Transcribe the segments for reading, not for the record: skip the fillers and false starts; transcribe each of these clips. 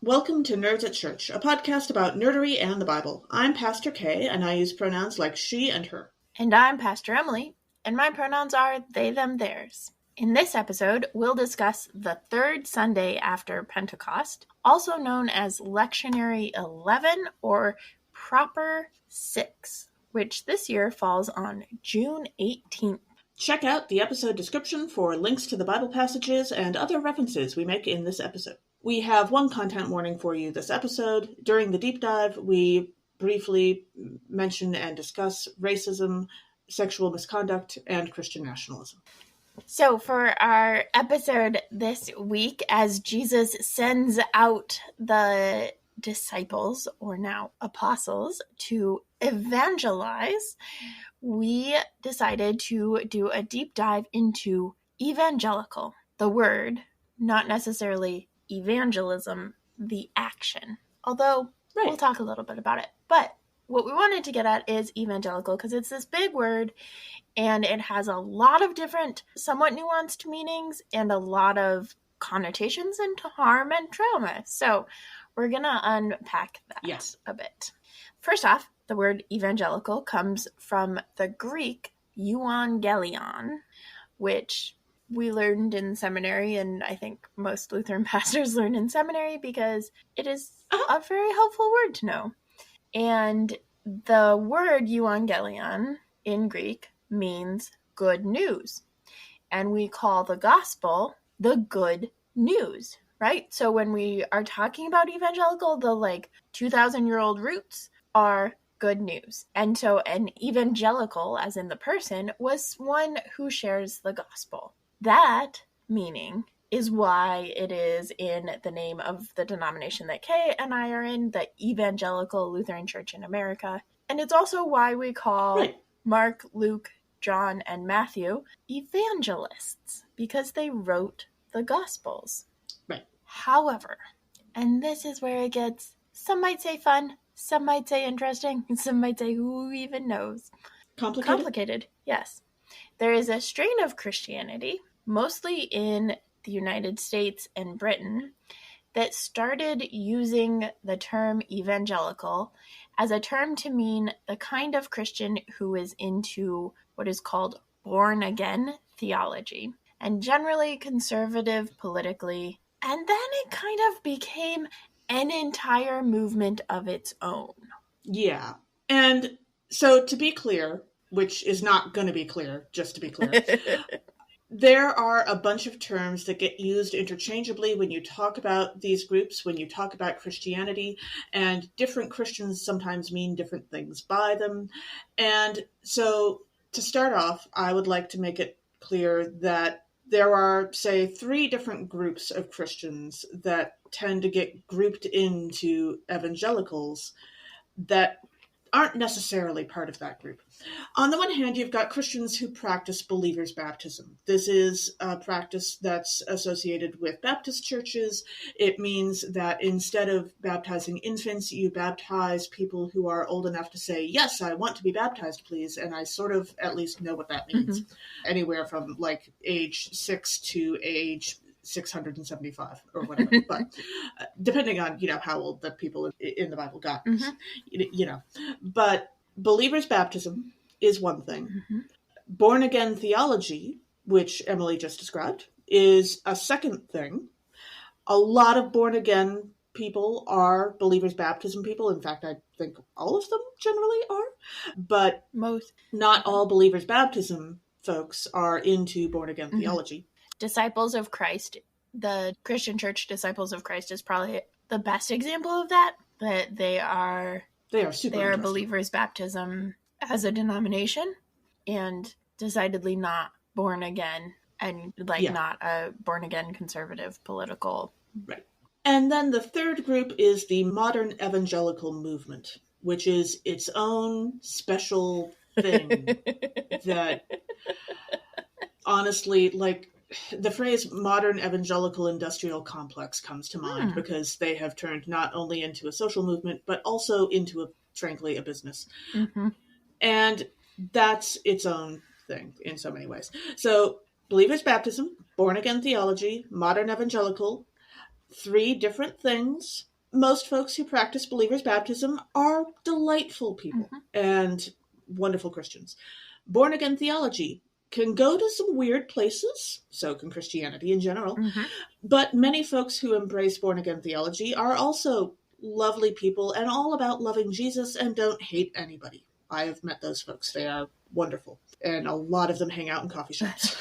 Welcome to Nerds at Church, a podcast about nerdery and the Bible. I'm Pastor Kay, and I use pronouns like she and her. And I'm Pastor Emily, and my pronouns are they, them, theirs. In this episode, we'll discuss the third Sunday after Pentecost, also known as Lectionary 11 or Proper 6, which this year falls on June 18th. Check out the episode description for links to the Bible passages and other references we make in this episode. We have one content warning for you this episode. During the deep dive, we briefly mention and discuss racism, sexual misconduct, and Christian nationalism. So for our episode this week, as Jesus sends out the disciples, or now apostles, to evangelize, we decided to do a deep dive into evangelical, the word, not necessarily evangelism, the action. Although, We'll talk a little bit about it. But what we wanted to get at is evangelical, because it's this big word, and it has a lot of different, somewhat nuanced meanings, and a lot of connotations into harm and trauma. So we're going to unpack that a bit. First off, the word evangelical comes from the Greek euangelion, which we learned in seminary, and I think most Lutheran pastors learn in seminary because it is a very helpful word to know. And the word euangelion in Greek means good news. And we call the gospel the good news, right? So when we are talking about evangelical, the 2,000-year-old roots are good news. And so an evangelical, as in the person, was one who shares the gospel. That meaning is why it is in the name of the denomination that Kay and I are in, the Evangelical Lutheran Church in America. And it's also why we call Mark, Luke, John, and Matthew evangelists, because they wrote the Gospels. Right. However, and this is where it gets, some might say fun, some might say interesting, and some might say who even knows. Complicated, yes. There is a strain of Christianity, mostly in the United States and Britain, that started using the term evangelical as a term to mean the kind of Christian who is into what is called born-again theology, and generally conservative politically. And then it kind of became an entire movement of its own. Yeah. And so to be clear, which is not going to be clear, just to be clear, there are a bunch of terms that get used interchangeably when you talk about these groups, when you talk about Christianity, and different Christians sometimes mean different things by them. And so to start off, I would like to make it clear that there are, say, 3 different groups of Christians that tend to get grouped into evangelicals that aren't necessarily part of that group. On the one hand, you've got Christians who practice believers' baptism. This is a practice that's associated with Baptist churches. It means that instead of baptizing infants, you baptize people who are old enough to say, yes, I want to be baptized, please. And I sort of at least know what that means. Mm-hmm. Anywhere from age 6 to age 675 or whatever, but depending on, how old the people in the Bible got, but believers' baptism is one thing. Mm-hmm. Born again theology, which Emily just described, is a second thing. A lot of born again people are believers' baptism people. In fact, I think all of them generally are, but not all believers' baptism folks are into born again theology. Disciples of Christ, the Christian Church Disciples of Christ is probably the best example of that. That they are believers' baptism as a denomination, and decidedly not born again, and not a born again conservative political. Right. And then the third group is the modern evangelical movement, which is its own special thing that honestly, the phrase modern evangelical industrial complex comes to mind because they have turned not only into a social movement, but also into frankly, a business. Mm-hmm. And that's its own thing in so many ways. So believers' baptism, born again theology, modern evangelical, 3 different things, Most folks who practice believers' baptism are delightful people and wonderful Christians. Born-again theology can go to some weird places, so can Christianity in general, but many folks who embrace born-again theology are also lovely people and all about loving Jesus and don't hate anybody. I have met those folks. They are wonderful. And a lot of them hang out in coffee shops.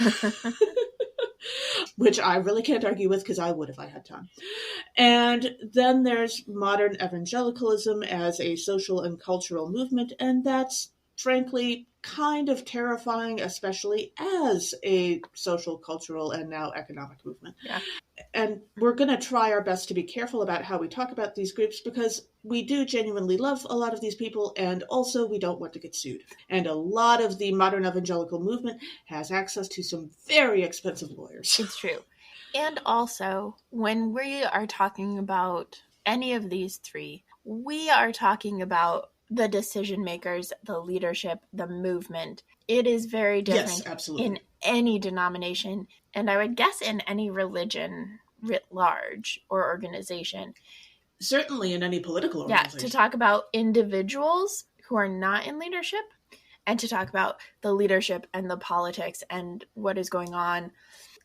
Which I really can't argue with because I would if I had time. And then there's modern evangelicalism as a social and cultural movement, and that's frankly kind of terrifying, especially as a social, cultural, and now economic movement. Yeah. And we're going to try our best to be careful about how we talk about these groups because we do genuinely love a lot of these people, and also we don't want to get sued. And a lot of the modern evangelical movement has access to some very expensive lawyers. It's true. And also, when we are talking about any of these three, we are talking about the decision makers, the leadership, the movement. It is very different in any denomination, and I would guess in any religion writ large or organization. Certainly in any political organization. Yeah, to talk about individuals who are not in leadership and to talk about the leadership and the politics and what is going on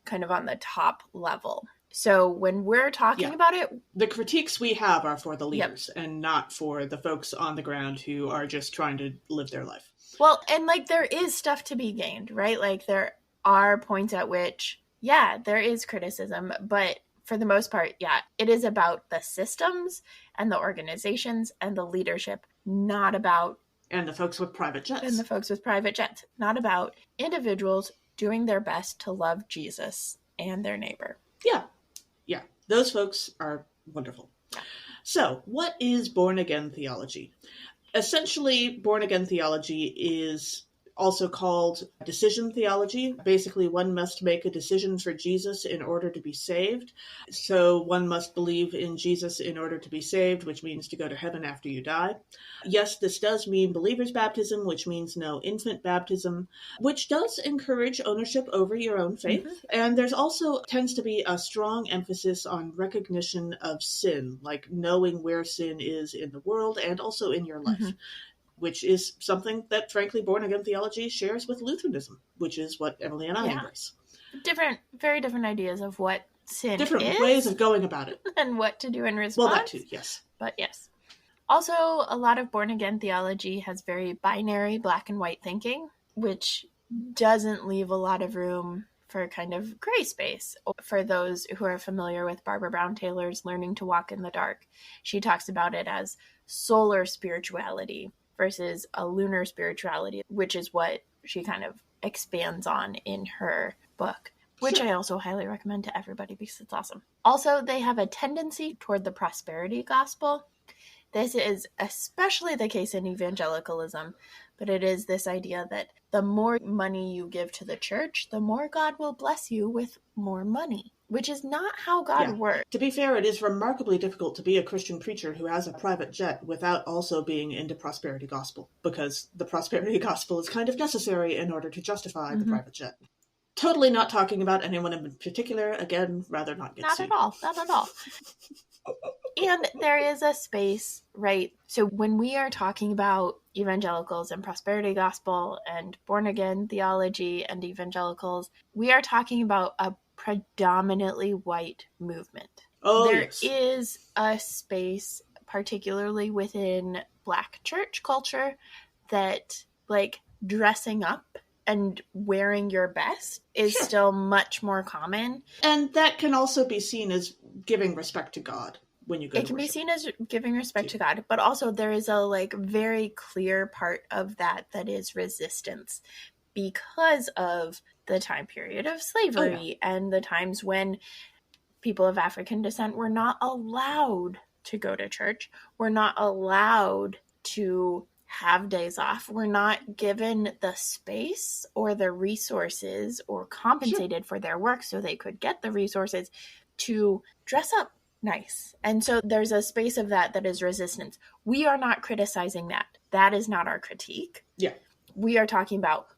kind of on the top level. So when we're talking about it, the critiques we have are for the leaders and not for the folks on the ground who are just trying to live their life. Well, and like there is stuff to be gained, right? Like there are points at which, there is criticism, but for the most part, it is about the systems and the organizations and the leadership, not about... And the folks with private jets. Not about individuals doing their best to love Jesus and their neighbor. Yeah. Those folks are wonderful. Yeah. So, what is born-again theology? Essentially, born-again theology is also called decision theology. Basically, one must make a decision for Jesus in order to be saved. So one must believe in Jesus in order to be saved, which means to go to heaven after you die. Yes, this does mean believer's baptism, which means no infant baptism, which does encourage ownership over your own faith. And there's also tends to be a strong emphasis on recognition of sin, like knowing where sin is in the world and also in your life. Which is something that, frankly, born-again theology shares with Lutheranism, which is what Emily and I embrace. Very different ideas of what sin is. Different ways of going about it. And what to do in response. Well, that too, yes. But yes. Also, a lot of born-again theology has very binary black and white thinking, which doesn't leave a lot of room for kind of gray space. For those who are familiar with Barbara Brown Taylor's Learning to Walk in the Dark, she talks about it as solar spirituality versus a lunar spirituality, which is what she kind of expands on in her book, which I also highly recommend to everybody because it's awesome. Also, they have a tendency toward the prosperity gospel. This is especially the case in evangelicalism, but it is this idea that the more money you give to the church, the more God will bless you with more money, which is not how God works. To be fair, it is remarkably difficult to be a Christian preacher who has a private jet without also being into prosperity gospel, because the prosperity gospel is kind of necessary in order to justify the private jet. Totally not talking about anyone in particular. Again, rather not get sued. Not at all. And there is a space, right? So when we are talking about evangelicals and prosperity gospel and born-again theology and evangelicals, we are talking about a predominantly white movement. There is a space, particularly within Black church culture, that like dressing up and wearing your best is still much more common. And that can also be seen as giving respect to God when you go to worship. It can be seen as giving respect to God, but also there is a like very clear part of that is resistance because of the time period of slavery and the times when people of African descent were not allowed to go to church, were not allowed to have days off, were not given the space or the resources or compensated for their work so they could get the resources to dress up nice. And so there's a space of that is resistance. We are not criticizing that. That is not our critique. Yeah. We are talking about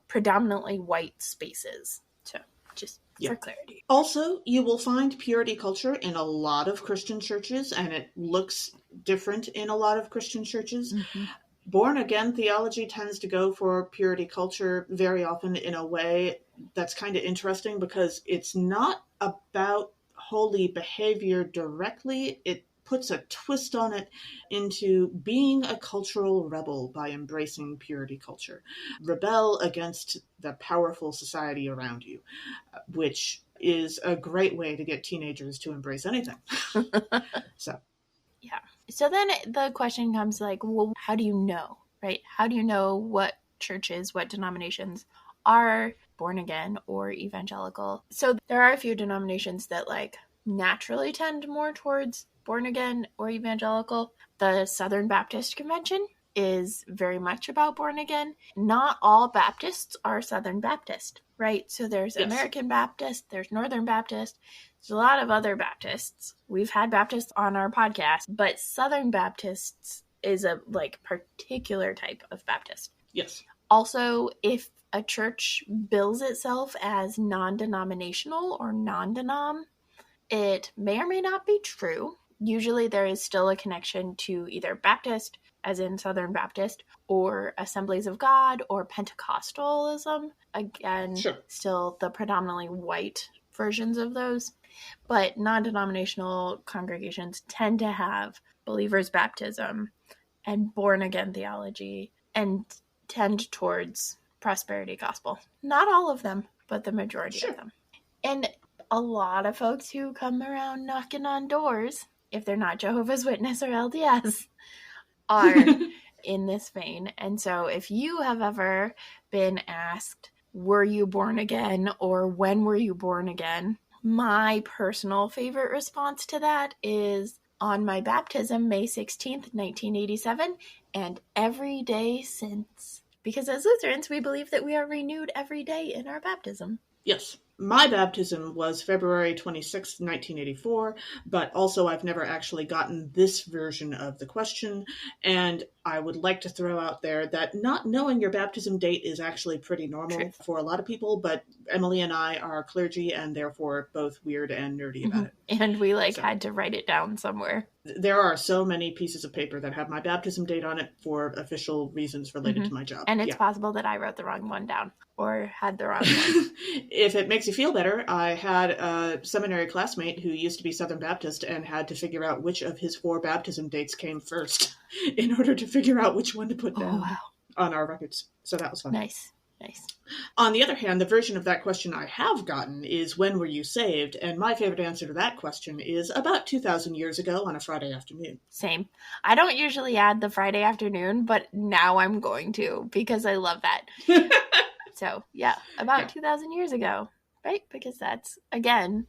predominantly white spaces. So just for clarity. Also, you will find purity culture in a lot of Christian churches, and it looks different in a lot of Christian churches. Mm-hmm. Born-again theology tends to go for purity culture very often in a way that's kind of interesting because it's not about holy behavior directly. It puts a twist on it into being a cultural rebel by embracing purity culture. Rebel against the powerful society around you, which is a great way to get teenagers to embrace anything. So, yeah. So then the question comes like, well, how do you know, right? How do you know what churches, what denominations are born again or evangelical? So there are a few denominations that like naturally tend more towards born again or evangelical. The Southern Baptist Convention is very much about born again. Not all Baptists are Southern Baptist, right? So there's American Baptist, there's Northern Baptist, there's a lot of other Baptists. We've had Baptists on our podcast, but Southern Baptists is a like particular type of Baptist. Yes. Also, if a church bills itself as non-denominational or non-denom, it may or may not be true. Usually there is still a connection to either Baptist, as in Southern Baptist, or Assemblies of God, or Pentecostalism. Again, still the predominantly white versions of those. But non-denominational congregations tend to have believers' baptism and born-again theology and tend towards prosperity gospel. Not all of them, but the majority of them. And a lot of folks who come around knocking on doors, if they're not Jehovah's Witness or LDS, are in this vein. And so if you have ever been asked, were you born again, or when were you born again? My personal favorite response to that is on my baptism, May 16th, 1987, and every day since. Because as Lutherans, we believe that we are renewed every day in our baptism. Yes. My baptism was February 26th, 1984, but also I've never actually gotten this version of the question, and I would like to throw out there that not knowing your baptism date is actually pretty normal for a lot of people, but Emily and I are clergy and therefore both weird and nerdy about it. And we had to write it down somewhere. There are so many pieces of paper that have my baptism date on it for official reasons related to my job. And it's possible that I wrote the wrong one down or had the wrong one. If it makes you feel better, I had a seminary classmate who used to be Southern Baptist and had to figure out which of his 4 baptism dates came first in order to figure out which one to put down on our records. So that was fun. Nice. On the other hand, the version of that question I have gotten is, when were you saved? And my favorite answer to that question is about 2,000 years ago on a Friday afternoon. Same. I don't usually add the Friday afternoon, but now I'm going to because I love that. So, about 2,000 years ago, right? Because that's, again,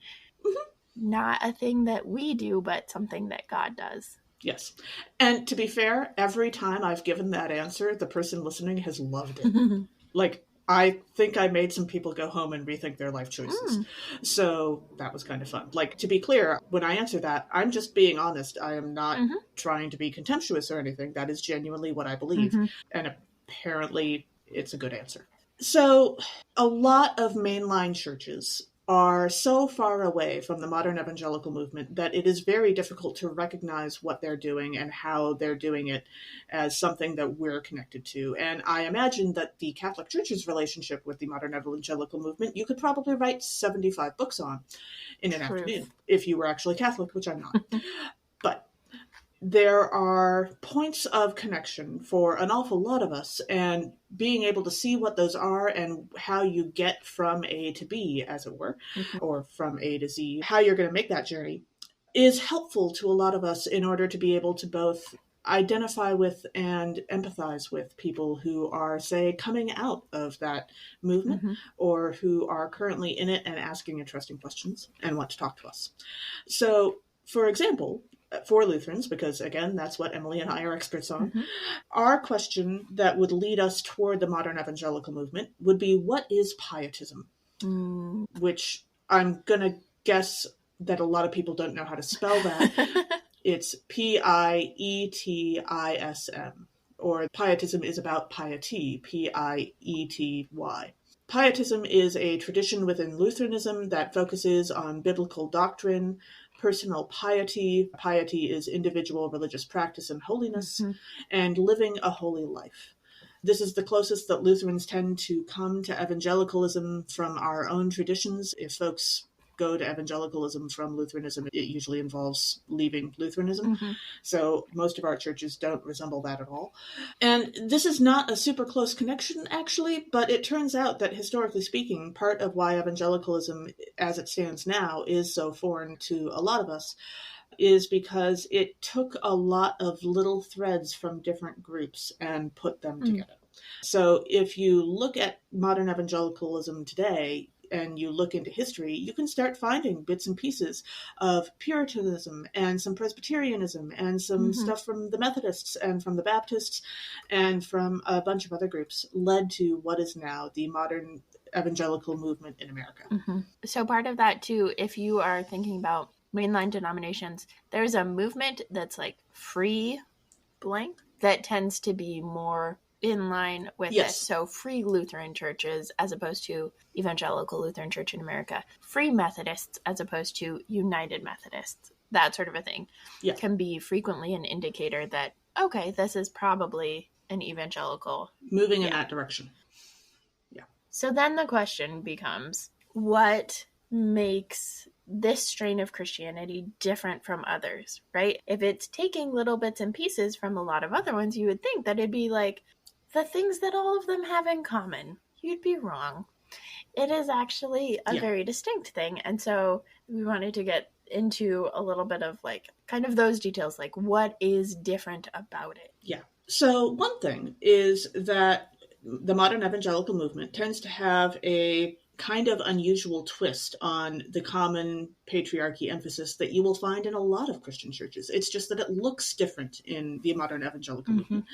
not a thing that we do, but something that God does. Yes. And to be fair, every time I've given that answer, the person listening has loved it. Like, I think I made some people go home and rethink their life choices. So that was kind of fun. Like, to be clear, when I answer that, I'm just being honest. I am not trying to be contemptuous or anything. That is genuinely what I believe. And apparently it's a good answer. So a lot of mainline churches are so far away from the modern evangelical movement that it is very difficult to recognize what they're doing and how they're doing it as something that we're connected to. And I imagine that the Catholic Church's relationship with the modern evangelical movement, you could probably write 75 books on in an afternoon, if you were actually Catholic, which I'm not. But there are points of connection for an awful lot of us, and being able to see what those are and how you get from A to B, as it were, or from A to Z, how you're going to make that journey, is helpful to a lot of us in order to be able to both identify with and empathize with people who are, say, coming out of that movement or who are currently in it and asking interesting questions and want to talk to us. So, for example, for Lutherans, because again, that's what Emily and I are experts on, our question that would lead us toward the modern evangelical movement would be, what is pietism? Which I'm going to guess that a lot of people don't know how to spell that. It's Pietism, or pietism is about piety, Piety. Pietism is a tradition within Lutheranism that focuses on biblical doctrine, personal piety. Piety is individual religious practice and holiness, and living a holy life. This is the closest that Lutherans tend to come to evangelicalism from our own traditions. If folks go to evangelicalism from Lutheranism, it usually involves leaving Lutheranism. So most of our churches don't resemble that at all. And this is not a super close connection, actually, but it turns out that historically speaking, part of why evangelicalism as it stands now is so foreign to a lot of us is because it took a lot of little threads from different groups and put them together. So if you look at modern evangelicalism today and you look into history, you can start finding bits and pieces of Puritanism and some Presbyterianism and some stuff from the Methodists and from the Baptists and from a bunch of other groups led to what is now the modern evangelical movement in America. So part of that too, if you are thinking about mainline denominations, there's a movement that's like free blank that tends to be more in line with this. So free Lutheran churches as opposed to Evangelical Lutheran Church in America, free Methodists as opposed to United Methodists, that sort of a thing can be frequently an indicator that, okay, this is probably an evangelical. Moving in that direction. So then the question becomes, what makes this strain of Christianity different from others, right? If it's taking little bits and pieces from a lot of other ones, you would think that it'd be like the things that all of them have in common. You'd be wrong. It is actually a very distinct thing. And so we wanted to get into a little bit of like kind of those details, like what is different about it? Yeah. So one thing is that the modern evangelical movement tends to have a kind of unusual twist on the common patriarchy emphasis that you will find in a lot of Christian churches. It's just that it looks different in the modern evangelical movement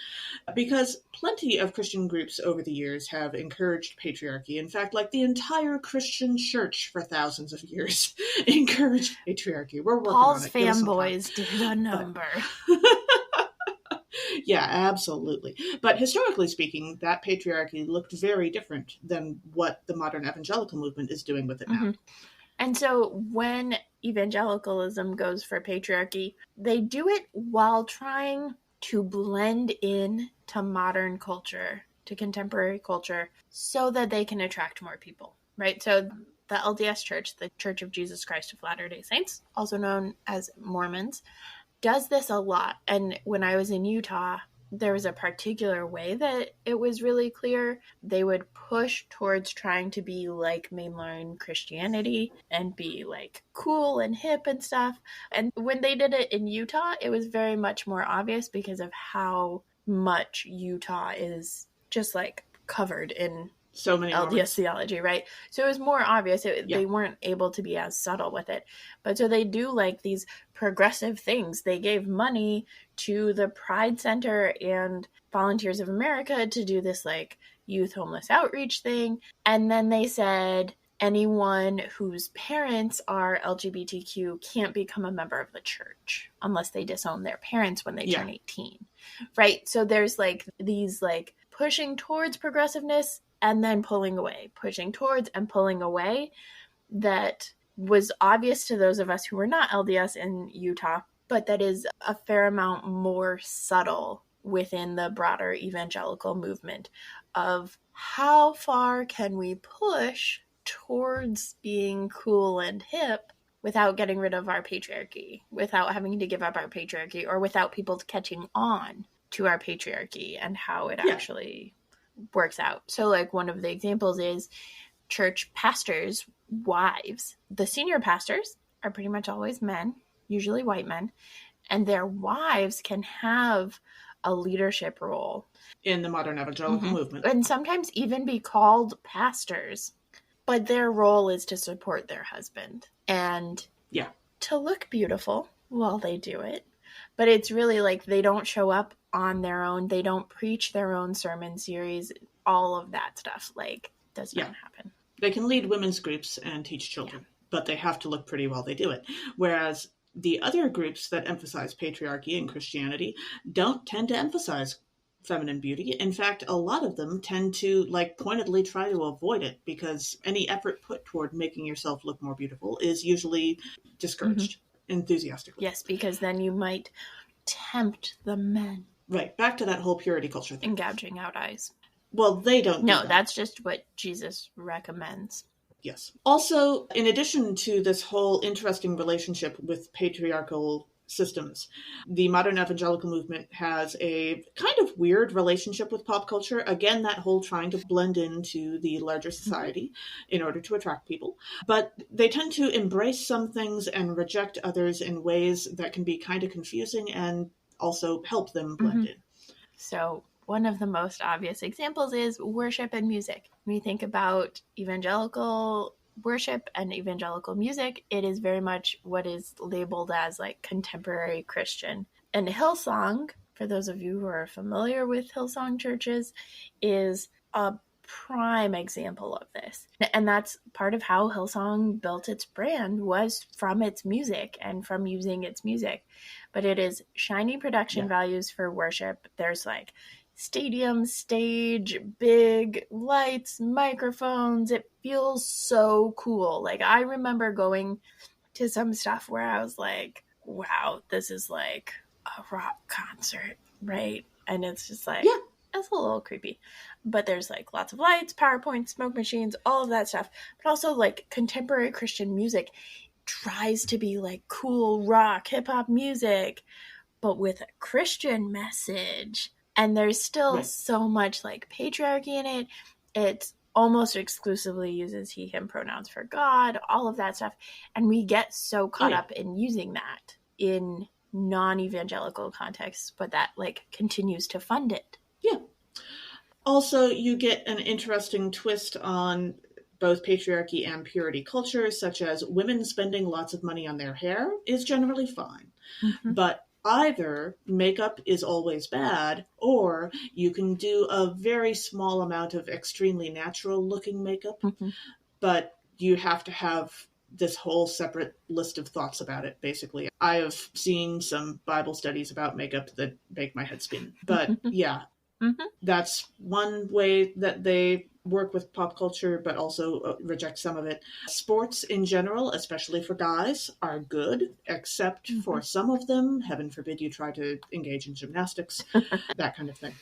because plenty of Christian groups over the years have encouraged patriarchy. In fact, like the entire Christian church for thousands of years encouraged patriarchy. We're working Paul's on it. Fanboys did a number. Yeah, absolutely. But historically speaking, that patriarchy looked very different than what the modern evangelical movement is doing with it now. And so when evangelicalism goes for patriarchy, they do it while trying to blend in to modern culture, to contemporary culture, so that they can attract more people, right? So the LDS Church, the Church of Jesus Christ of Latter-day Saints, also known as Mormons, does this a lot. And when I was in Utah, there was a particular way that it was really clear. They would push towards trying to be like mainline Christianity and be like cool and hip and stuff. And when they did it in Utah, it was very much more obvious because of how much Utah is just like covered in so many LDS theology, right? So it was more obvious. They weren't able to be as subtle with it. But so they do like these progressive things. They gave money to the Pride Center and Volunteers of America to do this like youth homeless outreach thing. And then they said anyone whose parents are LGBTQ can't become a member of the church unless they disown their parents when they turn 18, right? So there's like these like pushing towards progressiveness and then pulling away, pushing towards and pulling away, that was obvious to those of us who were not LDS in Utah, but that is a fair amount more subtle within the broader evangelical movement of how far can we push towards being cool and hip without getting rid of our patriarchy, without having to give up our patriarchy, or without people catching on to our patriarchy and how it actually works out. So like one of the examples is church pastors' wives. The senior pastors are pretty much always men, usually white men, and their wives can have a leadership role in the modern evangelical movement. And sometimes even be called pastors, but their role is to support their husband and to look beautiful while they do it. But it's really like they don't show up on their own. They don't preach their own sermon series. All of that stuff, like, does not happen. They can lead women's groups and teach children, but they have to look pretty while they do it. Whereas the other groups that emphasize patriarchy and Christianity don't tend to emphasize feminine beauty. In fact, a lot of them tend to pointedly try to avoid it because any effort put toward making yourself look more beautiful is usually discouraged enthusiastically. Yes, because then you might tempt the men. Right, back to that whole purity culture thing. And gouging out eyes. Well, they don't do that. No, that's just what Jesus recommends. Yes. Also, in addition to this whole interesting relationship with patriarchal systems, the modern evangelical movement has a kind of weird relationship with pop culture. Again, that whole trying to blend into the larger society in order to attract people. But they tend to embrace some things and reject others in ways that can be kind of confusing and also help them blend in. So one of the most obvious examples is worship and music. When you think about evangelical worship and evangelical music, it is very much what is labeled as contemporary Christian. And Hillsong, for those of you who are familiar with Hillsong churches, is a prime example of this. And that's part of how Hillsong built its brand, was from its music and from using its music. But it is shiny production values for worship. There's stadium stage, big lights, microphones. It feels so cool. I remember going to some stuff where I was like, wow, this is like a rock concert, right? And it's just it's a little creepy. But there's lots of lights, PowerPoint, smoke machines, all of that stuff. But also contemporary Christian music tries to be cool rock, hip hop music, but with a Christian message. And there's still so much patriarchy in it. It almost exclusively uses he, him pronouns for God, all of that stuff. And we get so caught up in using that in non-evangelical contexts, but that continues to fund it. Yeah. Also, you get an interesting twist on both patriarchy and purity cultures, such as women spending lots of money on their hair is generally fine. But either makeup is always bad, or you can do a very small amount of extremely natural looking makeup, but you have to have this whole separate list of thoughts about it, basically. I have seen some Bible studies about makeup that make my head spin. But that's one way that they work with pop culture, but also reject some of it. Sports in general, especially for guys, are good, except for some of them. Heaven forbid you try to engage in gymnastics, that kind of thing.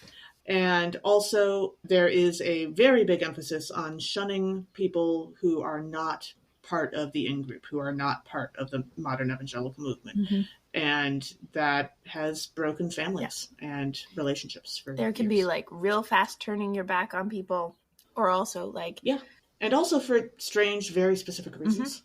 And also, there is a very big emphasis on shunning people who are not part of the in-group, who are not part of the modern evangelical movement. And that has broken families and relationships for There can years. be real fast turning your back on people, or also and also for strange, very specific reasons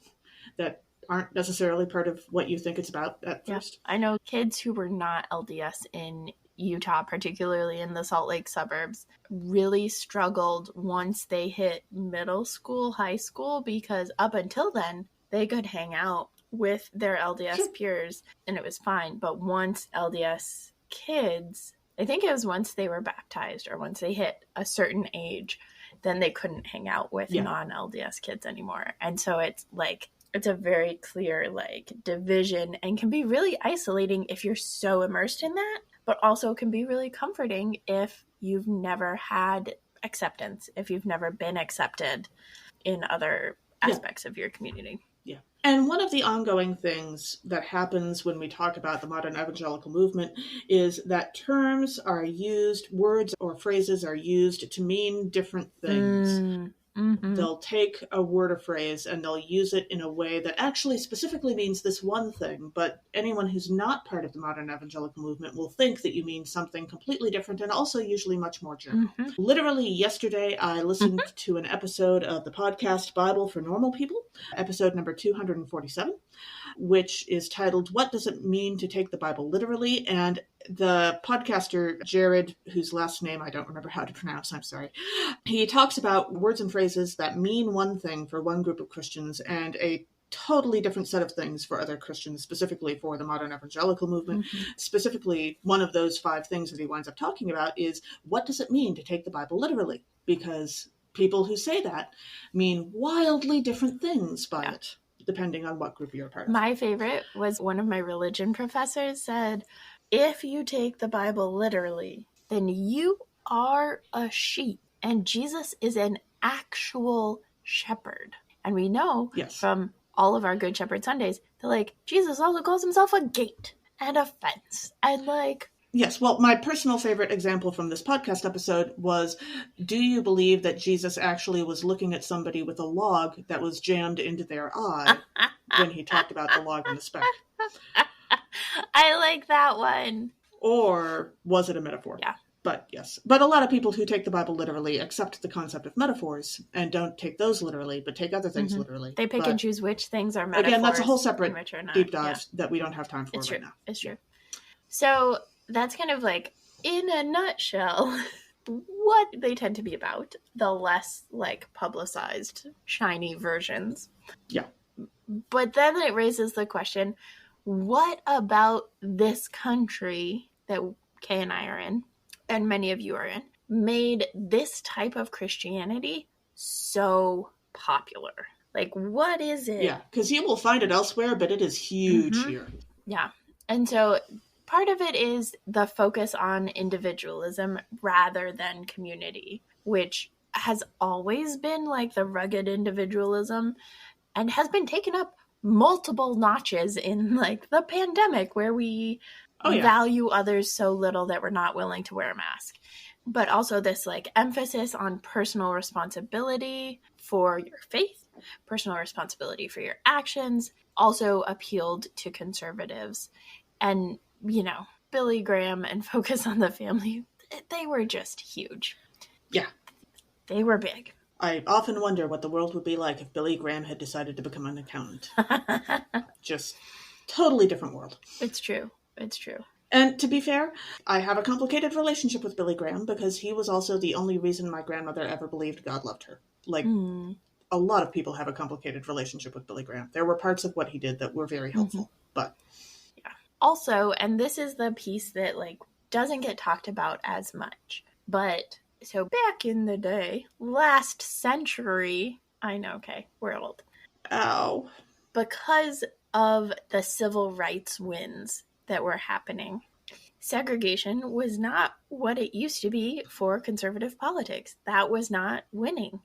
that aren't necessarily part of what you think it's about at first. I know kids who were not LDS in Utah, particularly in the Salt Lake suburbs, really struggled once they hit middle school, high school, because up until then they could hang out with their LDS peers and it was fine. But once LDS kids, I think it was once they were baptized or once they hit a certain age, then they couldn't hang out with non-LDS kids anymore. And so it's it's a very clear division and can be really isolating if you're so immersed in that, but also can be really comforting if you've never had acceptance, if you've never been accepted in other aspects of your community. Yeah. And one of the ongoing things that happens when we talk about the modern evangelical movement is that terms are used, words or phrases are used to mean different things. They'll take a word or phrase and they'll use it in a way that actually specifically means this one thing, but anyone who's not part of the modern evangelical movement will think that you mean something completely different and also usually much more general. Literally yesterday, I listened to an episode of the podcast Bible for Normal People, episode number 247, which is titled, What Does It Mean to Take the Bible Literally? And the podcaster, Jared, whose last name I don't remember how to pronounce, I'm sorry, he talks about words and phrases that mean one thing for one group of Christians and a totally different set of things for other Christians, specifically for the modern evangelical movement. Specifically, one of those 5 things that he winds up talking about is, what does it mean to take the Bible literally? Because people who say that mean wildly different things by it, depending on what group you're a part of. My favorite was one of my religion professors said, if you take the Bible literally, then you are a sheep. And Jesus is an actual shepherd. And we know from all of our Good Shepherd Sundays that, like, Jesus also calls himself a gate and a fence. And, like... Yes, well, my personal favorite example from this podcast episode was, do you believe that Jesus actually was looking at somebody with a log that was jammed into their eye when he talked about the log and the speck? I like that one. Or was it a metaphor? Yeah. But yes. But a lot of people who take the Bible literally accept the concept of metaphors and don't take those literally, but take other things literally. They pick and choose which things are metaphors. Again, that's a whole separate deep dive that we don't have time for right now. It's true. So that's kind of like, in a nutshell, what they tend to be about. The less, like, publicized, shiny versions. Yeah. But then it raises the question, what about this country that Kay and I are in, and many of you are in, made this type of Christianity so popular? Like, what is it? Yeah, because you will find it elsewhere, but it is huge here. Yeah. And so part of it is the focus on individualism rather than community, which has always been like the rugged individualism and has been taken up multiple notches in, like, the pandemic, where we value others so little that we're not willing to wear a mask. But also this, like, emphasis on personal responsibility for your faith, personal responsibility for your actions, also appealed to conservatives. And, you know, Billy Graham and Focus on the Family, they were just huge. Yeah. They were big. I often wonder what the world would be like if Billy Graham had decided to become an accountant. Just totally different world. It's true. It's true. And to be fair, I have a complicated relationship with Billy Graham because he was also the only reason my grandmother ever believed God loved her. Like, a lot of people have a complicated relationship with Billy Graham. There were parts of what he did that were very helpful, but... Yeah. Also, and this is the piece that, like, doesn't get talked about as much, but... So back in the day, last century, I know, okay, we're old. Ow. Because of the civil rights wins that were happening, segregation was not what it used to be for conservative politics. That was not winning.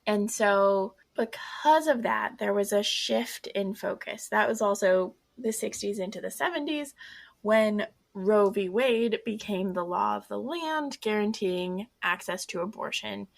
And so because of that, there was a shift in focus. That was also the 60s into the 70s when Roe v. Wade became the law of the land, guaranteeing access to abortion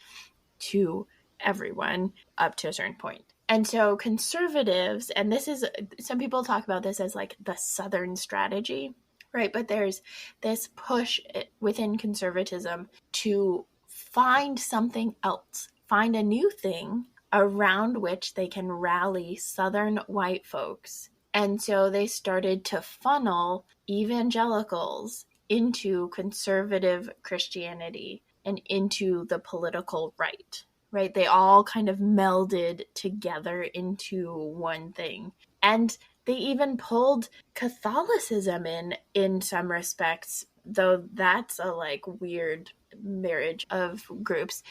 to everyone up to a certain point. And so conservatives, and this is, some people talk about this as like the Southern strategy, right? But there's this push within conservatism to find something else, find a new thing around which they can rally Southern white folks. And so they started to funnel evangelicals into conservative Christianity and into the political right, right? They all kind of melded together into one thing. And they even pulled Catholicism in some respects, though that's a like weird marriage of groups,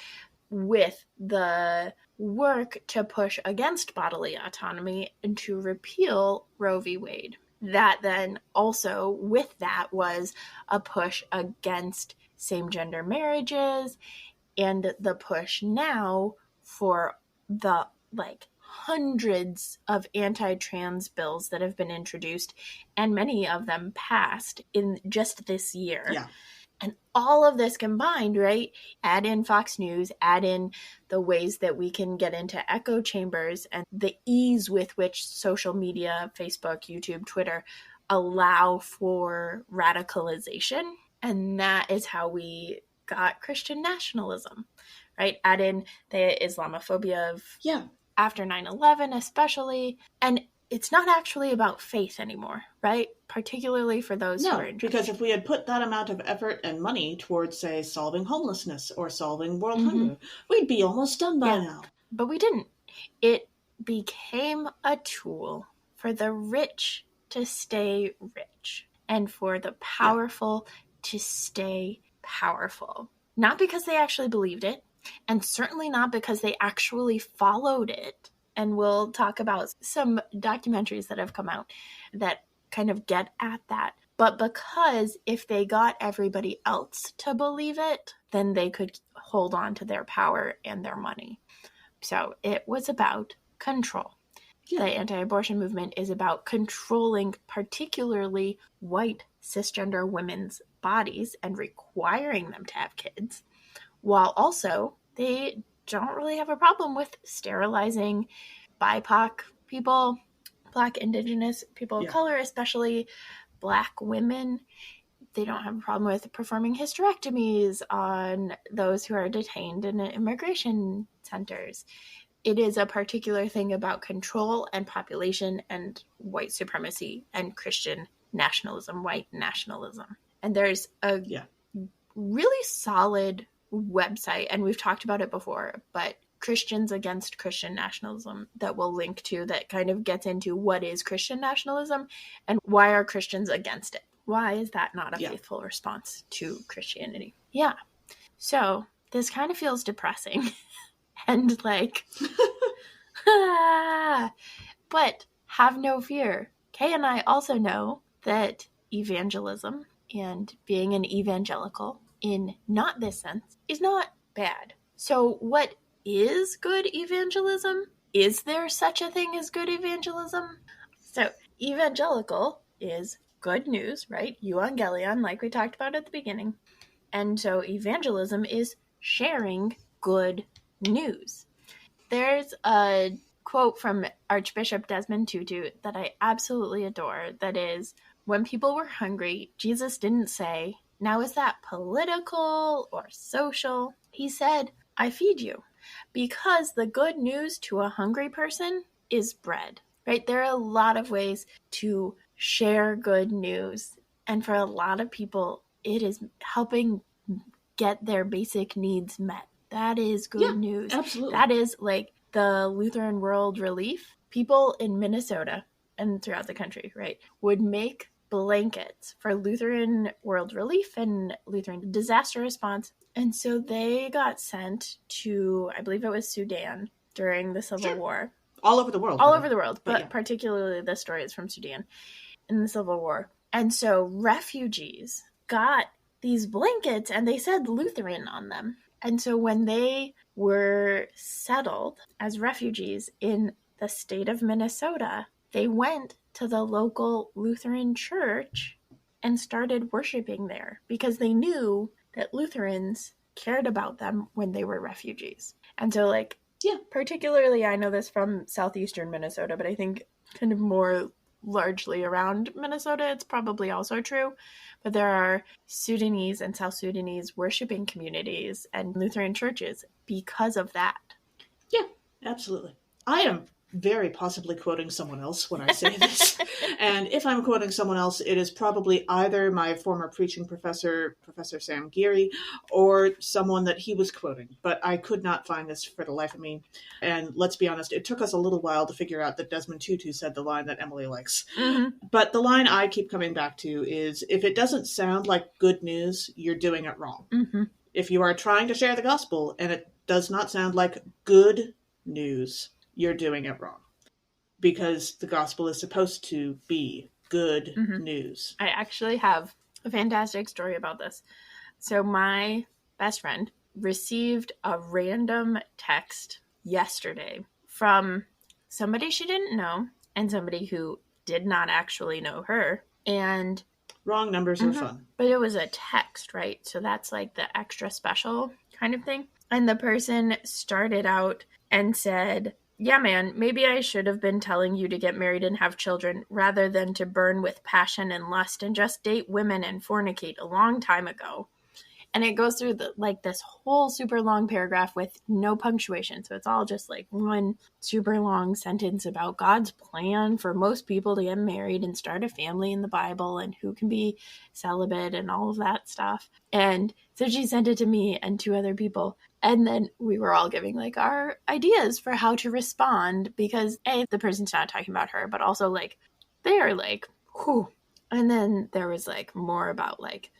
with the work to push against bodily autonomy and to repeal Roe v. Wade. That then also with that was a push against same-gender marriages and the push now for the like hundreds of anti-trans bills that have been introduced and many of them passed in just this year. Yeah. And all of this combined, right? Add in Fox News, add in the ways that we can get into echo chambers and the ease with which social media, Facebook, YouTube, Twitter, allow for radicalization. And that is how we got Christian nationalism, right? Add in the Islamophobia of after 9/11 especially. And it's not actually about faith anymore, right? Particularly for those who are in church. Because if we had put that amount of effort and money towards, say, solving homelessness or solving world hunger, we'd be almost done by now. But we didn't. It became a tool for the rich to stay rich and for the powerful to stay powerful. Not because they actually believed it, and certainly not because they actually followed it. And we'll talk about some documentaries that have come out that kind of get at that. But because if they got everybody else to believe it, then they could hold on to their power and their money. So it was about control. Yeah. The anti-abortion movement is about controlling particularly white cisgender women's bodies and requiring them to have kids, while also they don't really have a problem with sterilizing BIPOC people, Black, Indigenous people of color, especially Black women. They don't have a problem with performing hysterectomies on those who are detained in immigration centers. It is a particular thing about control and population and white supremacy and Christian nationalism, white nationalism. And there's a really solid website, and we've talked about it before, but Christians Against Christian Nationalism, that we'll link to, that kind of gets into what is Christian nationalism and why are Christians against it. Why is that not a faithful response to Christianity? Yeah. So this kind of feels depressing and like, but have no fear. Kay and I also know that evangelism and being an evangelical in not this sense is not bad. So what is good evangelism? Is there such a thing as good evangelism? So evangelical is good news, right? Evangelion, like we talked about at the beginning. And so evangelism is sharing good news. There's a quote from Archbishop Desmond Tutu that I absolutely adore that is, when people were hungry, Jesus didn't say, now is that political or social? He said, I feed you. Because the good news to a hungry person is bread, right? There are a lot of ways to share good news. And for a lot of people, it is helping get their basic needs met. That is good news. Absolutely. That is like the Lutheran World Relief. People in Minnesota and throughout the country, right, would make blankets for Lutheran World Relief and Lutheran disaster response. And so they got sent to, I believe it was Sudan during the Civil War. All over the world. All over the world, but particularly the story is from Sudan in the Civil War. And so refugees got these blankets and they said Lutheran on them. And so when they were settled as refugees in the state of Minnesota, they went to the local Lutheran church and started worshiping there because they knew that Lutherans cared about them when they were refugees. And so particularly, I know this from southeastern Minnesota, but I think kind of more largely around Minnesota, it's probably also true. But there are Sudanese and South Sudanese worshiping communities and Lutheran churches because of that. Yeah, absolutely. I am very possibly quoting someone else when I say this. And if I'm quoting someone else, it is probably either my former preaching professor, Professor Sam Geary, or someone that he was quoting. But I could not find this for the life of me. And let's be honest, it took us a little while to figure out that Desmond Tutu said the line that Emily likes. Mm-hmm. But the line I keep coming back to is, if it doesn't sound like good news, you're doing it wrong. Mm-hmm. If you are trying to share the gospel and it does not sound like good news, you're doing it wrong. Because the gospel is supposed to be good news. I actually have a fantastic story about this. So my best friend received a random text yesterday from somebody she didn't know and somebody who did not actually know her. And wrong numbers are fun. But it was a text, right? So that's like the extra special kind of thing. And the person started out and said, yeah, man, maybe I should have been telling you to get married and have children rather than to burn with passion and lust and just date women and fornicate a long time ago. And it goes through this whole super long paragraph with no punctuation. So it's all just like one super long sentence about God's plan for most people to get married and start a family in the Bible and who can be celibate and all of that stuff. And so she sent it to me and two other people. And then we were all giving like our ideas for how to respond because A, the person's not talking about her, but also like they're like, whew. And then there was like more about like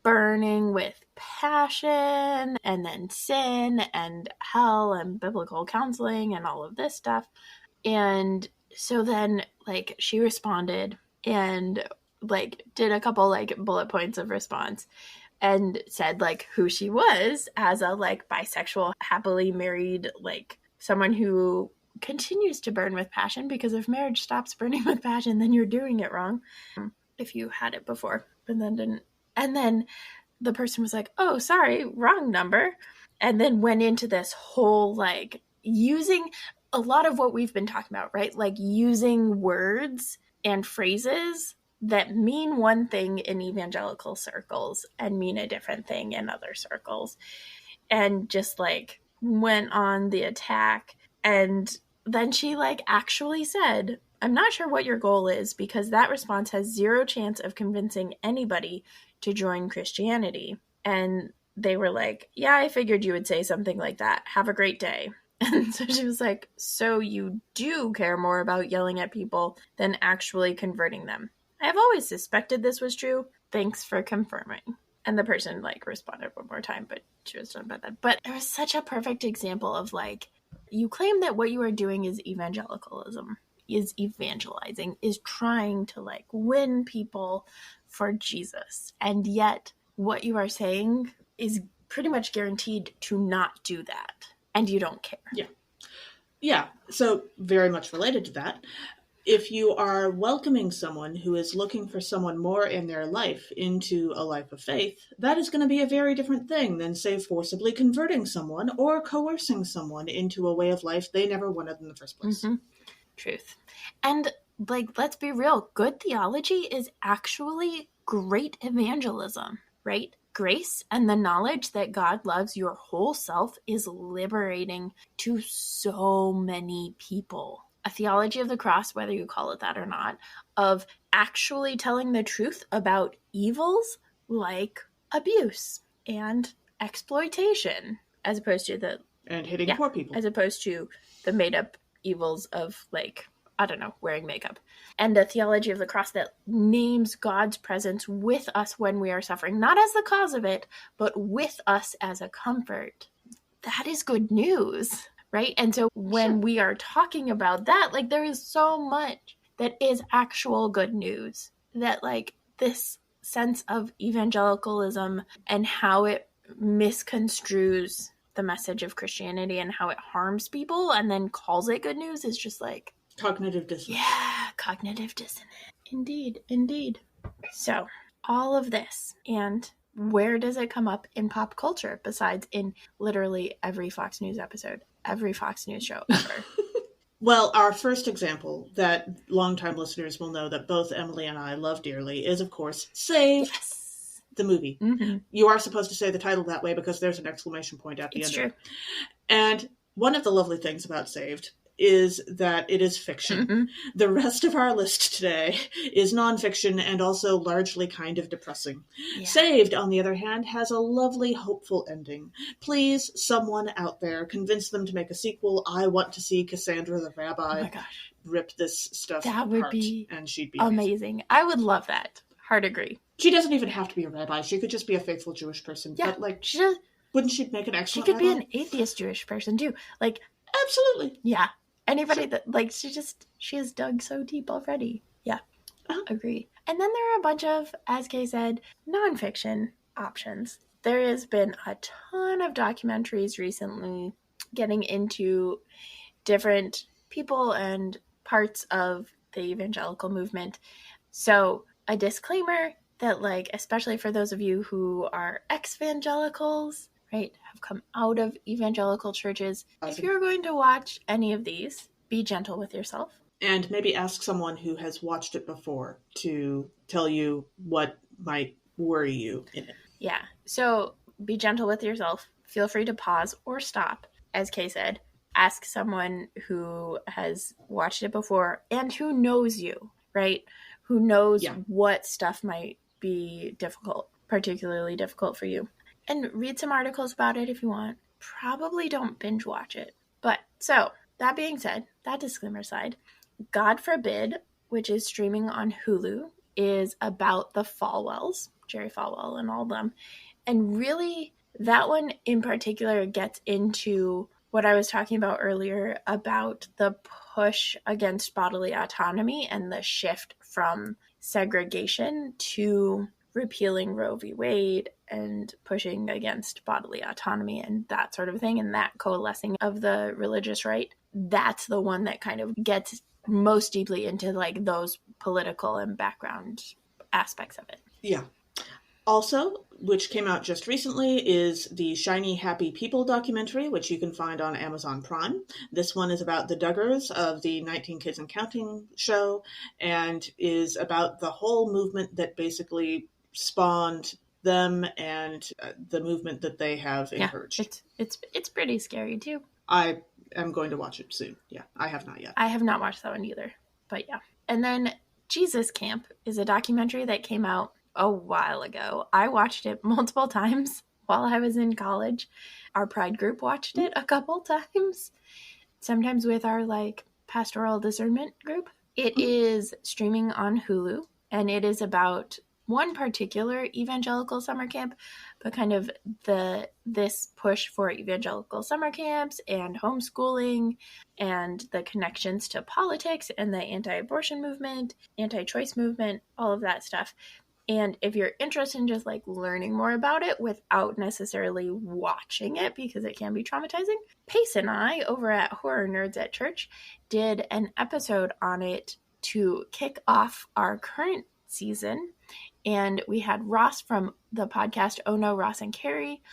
burning with passion and then sin and hell and biblical counseling and all of this stuff. And so then like she responded and like did a couple like bullet points of response and said like who she was as a like bisexual, happily married, like someone who continues to burn with passion, because if marriage stops burning with passion, then you're doing it wrong. If you had it before, but then didn't. And then the person was like, oh, sorry, wrong number. And then went into this whole like using a lot of what we've been talking about, right? Like using words and phrases that mean one thing in evangelical circles and mean a different thing in other circles. And just like went on the attack. And then she like actually said, I'm not sure what your goal is, because that response has zero chance of convincing anybody to join Christianity. And they were like, yeah, I figured you would say something like that. Have a great day. And so she was like, so you do care more about yelling at people than actually converting them. I have always suspected this was true. Thanks for confirming. And the person like responded one more time, but she was done by that. But it was such a perfect example of like, you claim that what you are doing is evangelicalism, is evangelizing, is trying to like win people for Jesus. And yet what you are saying is pretty much guaranteed to not do that. And you don't care. Yeah. Yeah. So very much related to that. If you are welcoming someone who is looking for someone more in their life into a life of faith, that is going to be a very different thing than, say, forcibly converting someone or coercing someone into a way of life they never wanted in the first place. Mm-hmm. Truth. And like, let's be real, good theology is actually great evangelism, right? Grace and the knowledge that God loves your whole self is liberating to so many people. A theology of the cross, whether you call it that or not, of actually telling the truth about evils like abuse and exploitation, as opposed to the... And hitting poor people. As opposed to the made-up evils of, like, I don't know, wearing makeup. And a theology of the cross that names God's presence with us when we are suffering, not as the cause of it, but with us as a comfort. That is good news, right? And so when we are talking about that, like, there is so much that is actual good news, that like this sense of evangelicalism and how it misconstrues the message of Christianity and how it harms people and then calls it good news is just like... Cognitive dissonance. Yeah, cognitive dissonance. Indeed, indeed. So, all of this, and where does it come up in pop culture besides in literally every Fox News episode, every Fox News show ever? Well, our first example that longtime listeners will know that both Emily and I love dearly is, of course, Saved. Yes. The movie. Mm-hmm. You are supposed to say the title that way because there's an exclamation point at the end of it. And one of the lovely things about Saved is that it is fiction. Mm-hmm. The rest of our list today is nonfiction and also largely kind of depressing. Yeah. Saved, on the other hand, has a lovely, hopeful ending. Please, someone out there, convince them to make a sequel. I want to see Cassandra the Rabbi rip this stuff apart. That would be and she'd be amazing. I would love that. Hard agree. She doesn't even have to be a rabbi. She could just be a faithful Jewish person. Yeah, but like, wouldn't she make an excellent She could rabbi? be an atheist Jewish person too. Like, absolutely. Yeah. Anybody that, like, she has dug so deep already. Yeah. Agree. And then there are a bunch of, as Kay said, nonfiction options. There has been a ton of documentaries recently getting into different people and parts of the evangelical movement. So a disclaimer that, like, especially for those of you who are ex-evangelicals, right, have come out of evangelical churches, if you're going to watch any of these, be gentle with yourself. And maybe ask someone who has watched it before to tell you what might worry you in it. Yeah, so be gentle with yourself. Feel free to pause or stop. As Kay said, ask someone who has watched it before and who knows you, right? Who knows what stuff might be difficult, particularly difficult for you. And read some articles about it if you want. Probably don't binge watch it. But, so, that being said, that disclaimer aside, God Forbid, which is streaming on Hulu, is about the Falwells, Jerry Falwell and all of them. And really, that one in particular gets into what I was talking about earlier about the push against bodily autonomy and the shift from segregation to repealing Roe v. Wade and pushing against bodily autonomy and that sort of thing, and that coalescing of the religious right, that's the one that kind of gets most deeply into like those political and background aspects of it. Yeah. Also, which came out just recently, is the Shiny Happy People documentary, which you can find on Amazon Prime. This one is about the Duggars of the 19 Kids and Counting show, and is about the whole movement that basically spawned them and the movement that they have encouraged. It's pretty scary too. I am going to watch it soon. Yeah, I have not yet. I have not watched that one either, but yeah. And then Jesus Camp is a documentary that came out a while ago. I watched it multiple times while I was in college. Our Pride group watched it a couple times, sometimes with our like pastoral discernment group. It is streaming on Hulu, and it is about one particular evangelical summer camp, but kind of this push for evangelical summer camps and homeschooling and the connections to politics and the anti-abortion movement, anti-choice movement, all of that stuff. And if you're interested in just like learning more about it without necessarily watching it because it can be traumatizing, Pace and I over at Horror Nerds at Church did an episode on it to kick off our current season. And we had Ross from the podcast Oh No, Ross and Carrie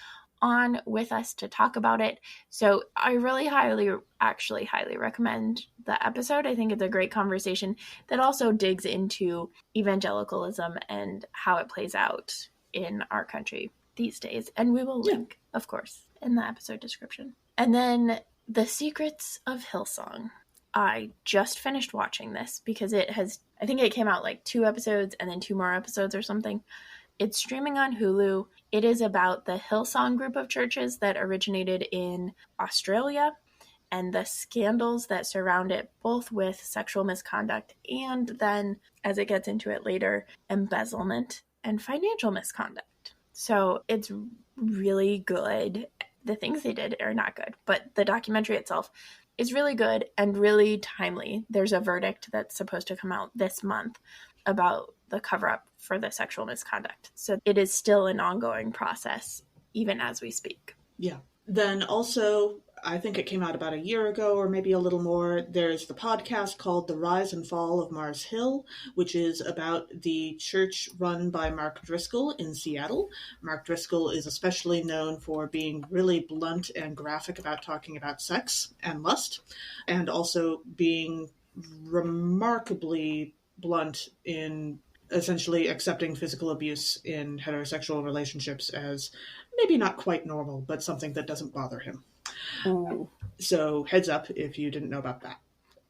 on with us to talk about it. So I really highly recommend the episode. I think it's a great conversation that also digs into evangelicalism and how it plays out in our country these days. And we will link, of course, in the episode description. And then The Secrets of Hillsong. I just finished watching this because I think it came out like 2 episodes and then 2 more episodes or something. It's streaming on Hulu. It is about the Hillsong group of churches that originated in Australia and the scandals that surround it, both with sexual misconduct and then, as it gets into it later, embezzlement and financial misconduct. So it's really good. The things they did are not good, but the documentary itself is really good and really timely. There's a verdict that's supposed to come out this month about the cover-up for the sexual misconduct. So it is still an ongoing process, even as we speak. Yeah. Then also, I think it came out about a year ago or maybe a little more, there's the podcast called The Rise and Fall of Mars Hill, which is about the church run by Mark Driscoll in Seattle. Mark Driscoll is especially known for being really blunt and graphic about talking about sex and lust, and also being remarkably blunt in essentially accepting physical abuse in heterosexual relationships as maybe not quite normal, but something that doesn't bother him. Ooh. So heads up if you didn't know about that.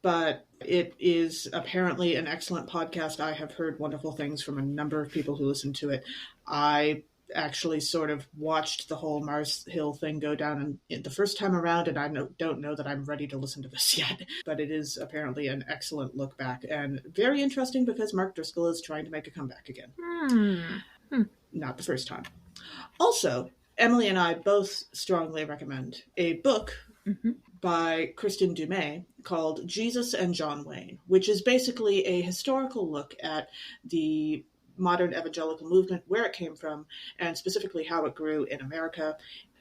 But it is apparently an excellent podcast. I have heard wonderful things from a number of people who listen to it. I actually sort of watched the whole Mars Hill thing go down the first time around, and I don't know that I'm ready to listen to this yet. But it is apparently an excellent look back and very interesting because Mark Driscoll is trying to make a comeback again. Not the first time. Also, Emily and I both strongly recommend a book by Kristen Dumais called Jesus and John Wayne, which is basically a historical look at the modern evangelical movement, where it came from, and specifically how it grew in America.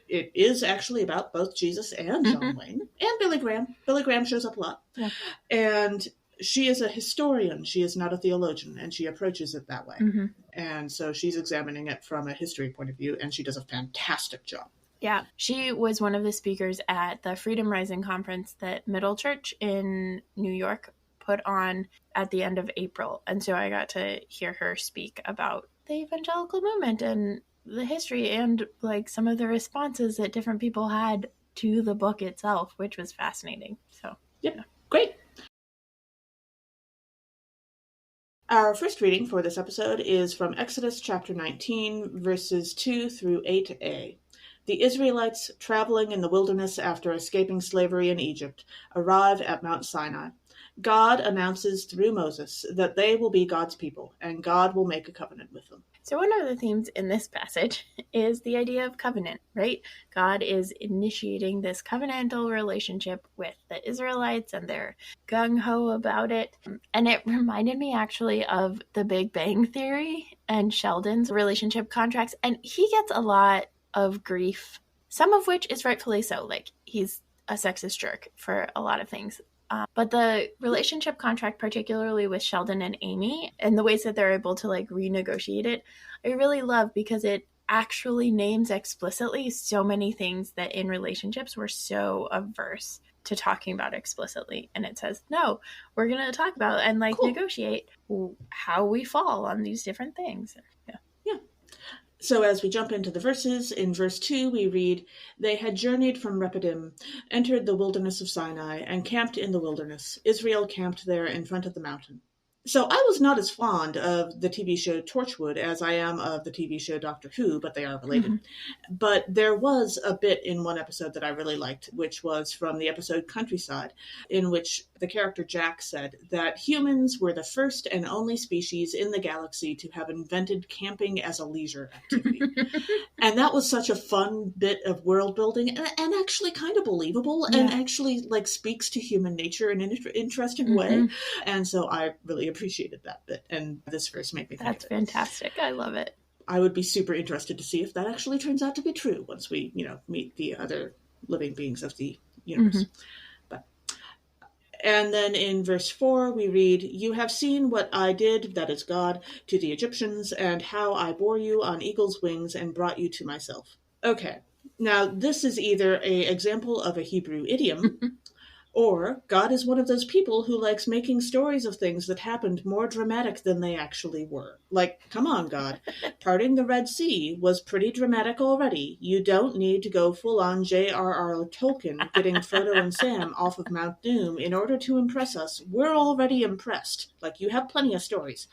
It is actually about both Jesus and John Wayne, and Billy Graham. Billy Graham shows up a lot. Yeah. And she is a historian. She is not a theologian, and she approaches it that way. And so she's examining it from a history point of view, and she does a fantastic job. Yeah, she was one of the speakers at the Freedom Rising conference that Middle Church in New York put on at the end of April. And so I got to hear her speak about the evangelical movement and the history and like some of the responses that different people had to the book itself, which was fascinating. So, yeah, great. Our first reading for this episode is from Exodus chapter 19, verses 2 through 8a. The Israelites, traveling in the wilderness after escaping slavery in Egypt, arrive at Mount Sinai. God announces through Moses that they will be God's people, and God will make a covenant with them. So one of the themes in this passage is the idea of covenant, right? God is initiating this covenantal relationship with the Israelites, and they're gung-ho about it. And it reminded me actually of The Big Bang Theory and Sheldon's relationship contracts. And he gets a lot of grief, some of which is rightfully so. Like, he's a sexist jerk for a lot of things. But the relationship contract, particularly with Sheldon and Amy, and the ways that they're able to like renegotiate it, I really love, because it actually names explicitly so many things that in relationships we're so averse to talking about explicitly. And it says, no, we're going to talk about and like negotiate how we fall on these different things. Yeah. So as we jump into the verses, in verse 2 we read, "They had journeyed from Rephidim, entered the wilderness of Sinai, and camped in the wilderness. Israel camped there in front of the mountain." So I was not as fond of the TV show Torchwood as I am of the TV show Doctor Who, but they are related. Mm-hmm. But there was a bit in one episode that I really liked, which was from the episode Countryside, in which the character Jack said that humans were the first and only species in the galaxy to have invented camping as a leisure activity. And that was such a fun bit of world building, and actually kind of believable, and actually like speaks to human nature in an interesting way. And so I really appreciated that bit, and this verse made me think That's fantastic. I love it. I would be super interested to see if that actually turns out to be true once we, meet the other living beings of the universe. And then in verse 4, we read, "You have seen what I did, that is God, to the Egyptians, and how I bore you on eagle's wings and brought you to myself." Okay, now this is either an example of a Hebrew idiom, or God is one of those people who likes making stories of things that happened more dramatic than they actually were. Like, come on, God. Parting the Red Sea was pretty dramatic already. You don't need to go full-on J.R.R. Tolkien getting Frodo and Sam off of Mount Doom in order to impress us. We're already impressed. Like, you have plenty of stories.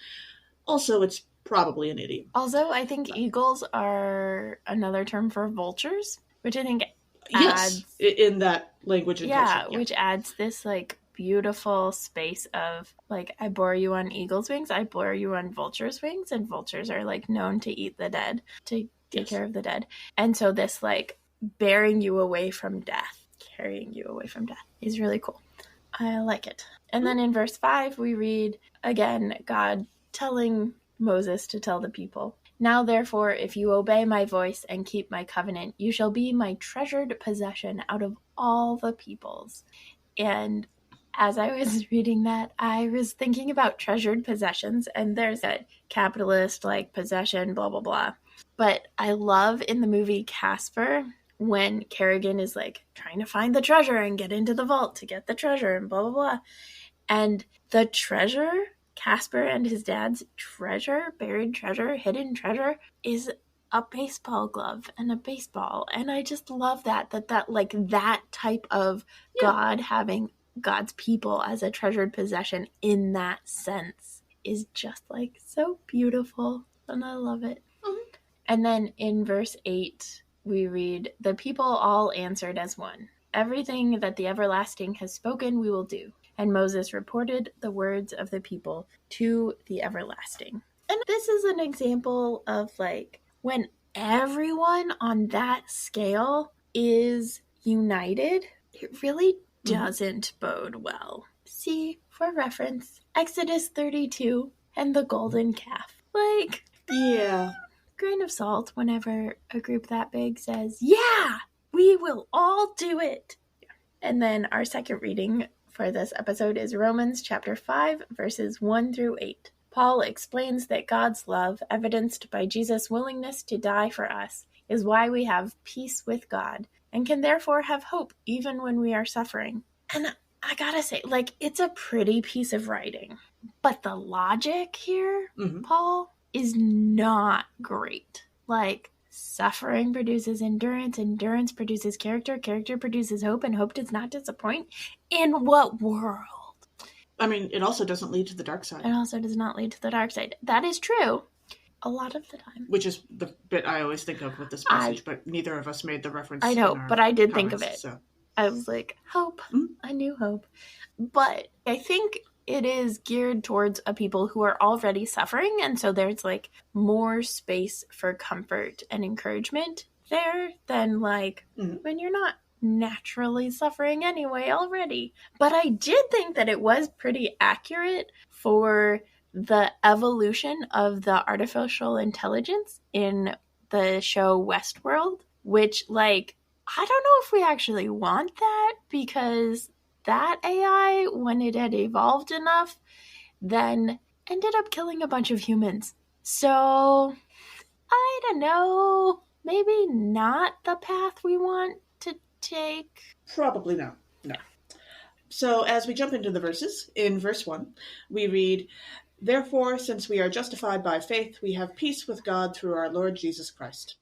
Also, it's probably an idiom. Also, I think eagles are another term for vultures, which I think adds, in that language and culture. Yeah, which adds this like beautiful space of like, I bore you on eagle's wings, I bore you on vulture's wings, and vultures are like known to eat the dead, to take care of the dead. And so this like bearing you away from death, carrying you away from death is really cool. I like it. And then in verse 5 we read again God telling Moses to tell the people, "Now, therefore, if you obey my voice and keep my covenant, you shall be my treasured possession out of all the peoples." And as I was reading that, I was thinking about treasured possessions, and there's that capitalist, like, possession, blah, blah, blah. But I love in the movie Casper when Kerrigan is, like, trying to find the treasure and get into the vault to get the treasure and blah, blah, blah. And the treasure, Casper and his dad's treasure, buried treasure, hidden treasure, is a baseball glove and a baseball. And I just love that like that type of God having God's people as a treasured possession in that sense is just like so beautiful. And I love it. Mm-hmm. And then in verse 8, we read, "The people all answered as one. Everything that the everlasting has spoken, we will do." And Moses reported the words of the people to the everlasting. And this is an example of like when everyone on that scale is united, it really doesn't bode well. See, for reference, Exodus 32 and the golden calf. Like, grain of salt whenever a group that big says, "Yeah, we will all do it." And then our second reading for this episode is Romans chapter 5, verses 1 through 8. Paul explains that God's love, evidenced by Jesus' willingness to die for us, is why we have peace with God, and can therefore have hope even when we are suffering. And I gotta say, like, it's a pretty piece of writing. But the logic here, Paul, is not great. Like, suffering produces endurance, endurance produces character, character produces hope, and hope does not disappoint. In what world? I mean, it also doesn't lead to the dark side. It also does not lead to the dark side. That is true. A lot of the time. Which is the bit I always think of with this passage, but neither of us made the reference. I know, but I did think of it. So. I was like, hope. I knew hope. But I think it is geared towards a people who are already suffering. And so there's like more space for comfort and encouragement there than like when you're not naturally suffering anyway already. But I did think that it was pretty accurate for the evolution of the artificial intelligence in the show Westworld, which, like, I don't know if we actually want that, because that AI, when it had evolved enough, then ended up killing a bunch of humans. So, I don't know. Maybe not the path we want to take. Probably not. No. So as we jump into the verses, in verse 1, we read, "Therefore, since we are justified by faith, we have peace with God through our Lord Jesus Christ."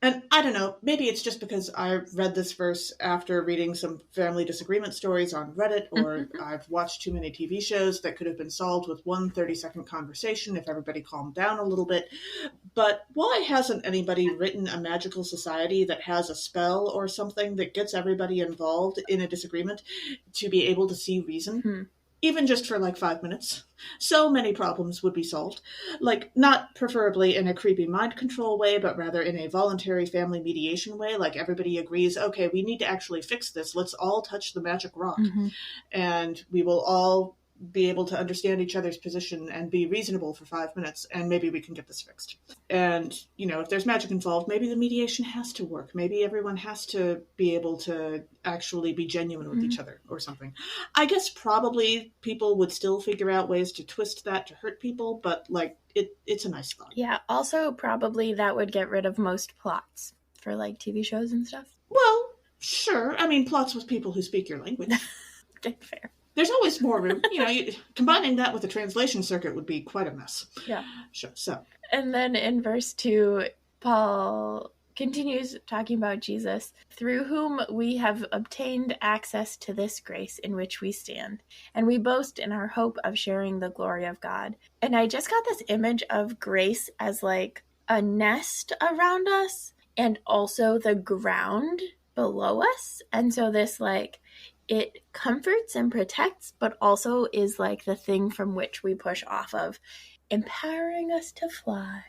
And I don't know, maybe it's just because I read this verse after reading some family disagreement stories on Reddit, or I've watched too many TV shows that could have been solved with one 30-second conversation if everybody calmed down a little bit. But why hasn't anybody written a magical society that has a spell or something that gets everybody involved in a disagreement to be able to see reason? Even just for like 5 minutes. So many problems would be solved. Like, not preferably in a creepy mind control way, but rather in a voluntary family mediation way. Like, everybody agrees, okay, we need to actually fix this. Let's all touch the magic rock. And we will all be able to understand each other's position and be reasonable for 5 minutes, and maybe we can get this fixed. And, you know, if there's magic involved, maybe the mediation has to work. Maybe everyone has to be able to actually be genuine with each other or something. I guess probably people would still figure out ways to twist that to hurt people, but, like, it's a nice thought. Yeah, also probably that would get rid of most plots for, like, TV shows and stuff. Well, sure. I mean, plots with people who speak your language. Okay, fair. There's always more room. You know, combining that with the translation circuit would be quite a mess. Yeah. Sure, so. And then in verse 2, Paul continues talking about Jesus, through whom we have obtained access to this grace in which we stand, and we boast in our hope of sharing the glory of God. And I just got this image of grace as like a nest around us and also the ground below us. And so this, like, it comforts and protects, but also is like the thing from which we push off of, empowering us to fly.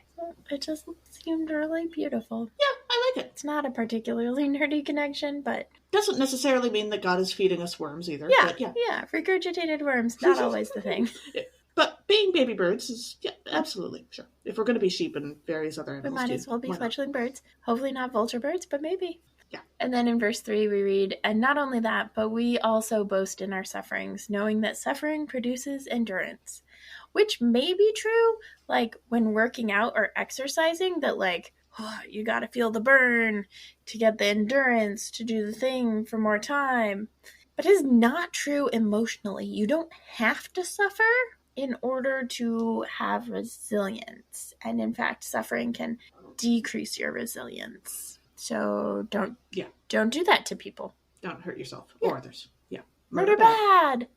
It just seemed really beautiful. Yeah, I like it. It's not a particularly nerdy connection, but... Doesn't necessarily mean that God is feeding us worms either. Yeah, but yeah, regurgitated worms, not always the thing. But being baby birds is, yeah, absolutely, sure. If we're going to be sheep and various other animals, we might as well be fledgling birds. Hopefully not vulture birds, but maybe. Yeah. And then in verse 3 we read, and not only that, but we also boast in our sufferings, knowing that suffering produces endurance. Which may be true, like, when working out or exercising, that, like, you gotta feel the burn to get the endurance to do the thing for more time. But it is not true emotionally. You don't have to suffer in order to have resilience. And in fact, suffering can decrease your resilience. So don't do that to people. Don't hurt yourself or others. Yeah. Murder bad.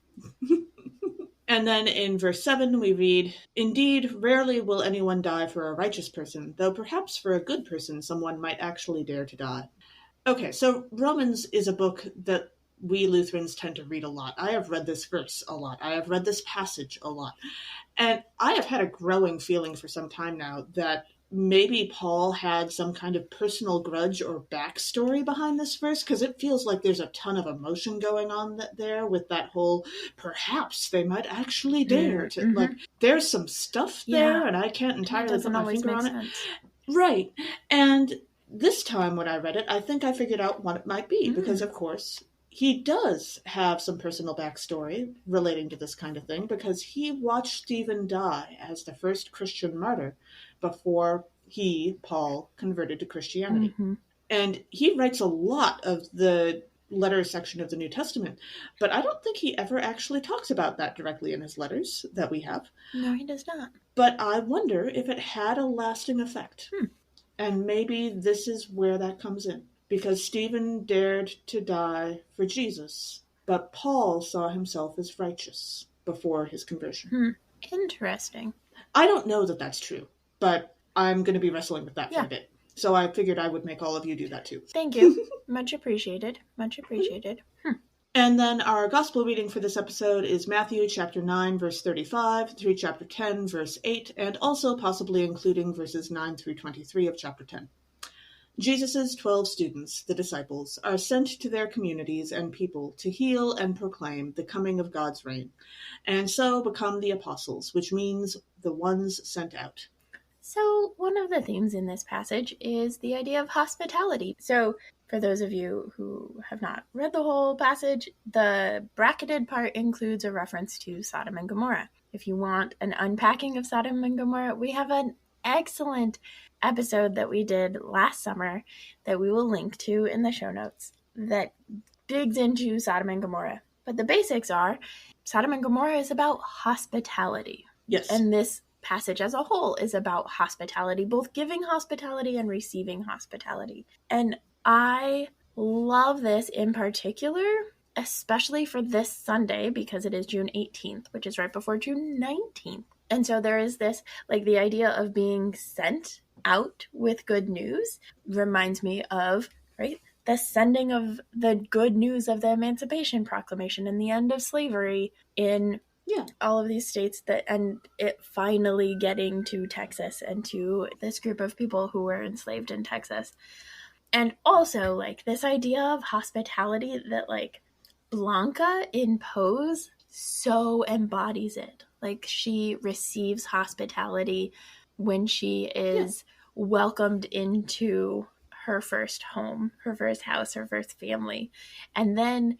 And then in verse 7 we read, "Indeed, rarely will anyone die for a righteous person, though perhaps for a good person someone might actually dare to die." Okay, so Romans is a book that we Lutherans tend to read a lot. I have read this verse a lot. I have read this passage a lot. And I have had a growing feeling for some time now that maybe Paul had some kind of personal grudge or backstory behind this verse, because it feels like there's a ton of emotion going on there with that whole, perhaps they might actually dare to, like, there's some stuff there, and I can't entirely put my finger on it. Right. And this time when I read it, I think I figured out what it might be, because of course he does have some personal backstory relating to this kind of thing, because he watched Stephen die as the first Christian martyr before he, Paul, converted to Christianity. And he writes a lot of the letter section of the New Testament, but I don't think he ever actually talks about that directly in his letters that we have. No, he does not. But I wonder if it had a lasting effect. And maybe this is where that comes in. Because Stephen dared to die for Jesus, but Paul saw himself as righteous before his conversion. Interesting. I don't know that that's true, but I'm going to be wrestling with that for a bit. So I figured I would make all of you do that too. Thank you. Much appreciated. Much appreciated. And then our gospel reading for this episode is Matthew chapter 9, verse 35, through chapter 10, verse 8, and also possibly including verses 9 through 23 of chapter 10. Jesus' 12 students, the disciples, are sent to their communities and people to heal and proclaim the coming of God's reign, and so become the apostles, which means the ones sent out. So one of the themes in this passage is the idea of hospitality. So for those of you who have not read the whole passage, the bracketed part includes a reference to Sodom and Gomorrah. If you want an unpacking of Sodom and Gomorrah, we have an excellent episode that we did last summer that we will link to in the show notes that digs into Sodom and Gomorrah. But the basics are Sodom and Gomorrah is about hospitality. Yes. And this passage as a whole is about hospitality, both giving hospitality and receiving hospitality. And I love this in particular, especially for this Sunday, because it is June 18th, which is right before June 19th. And so there is this, like, the idea of being sent out with good news reminds me of, right, the sending of the good news of the Emancipation Proclamation and the end of slavery in all of these states, and it finally getting to Texas and to this group of people who were enslaved in Texas. And also, like, this idea of hospitality that, like, Blanca in Pose so embodies it. Like, she receives hospitality when she is welcomed into her first home, her first house, her first family. And then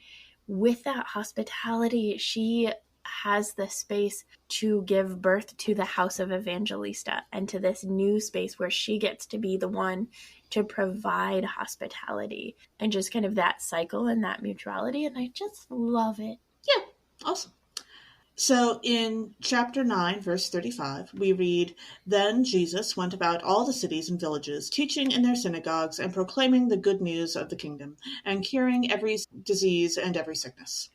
with that hospitality, she has the space to give birth to the house of Evangelista and to this new space where she gets to be the one to provide hospitality and just kind of that cycle and that mutuality. And I just love it. Yeah, awesome. So in chapter 9, verse 35, we read, "Then Jesus went about all the cities and villages, teaching in their synagogues and proclaiming the good news of the kingdom, and curing every disease and every sickness."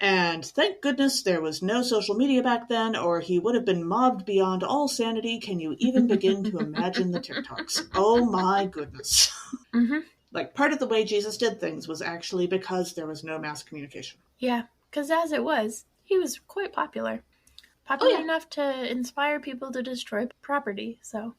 And thank goodness there was no social media back then, or he would have been mobbed beyond all sanity. Can you even begin to imagine the TikToks? Oh my goodness. Mm-hmm. Like, part of the way Jesus did things was actually because there was no mass communication. Yeah, because as it was, he was quite popular. Popular enough to inspire people to destroy property. So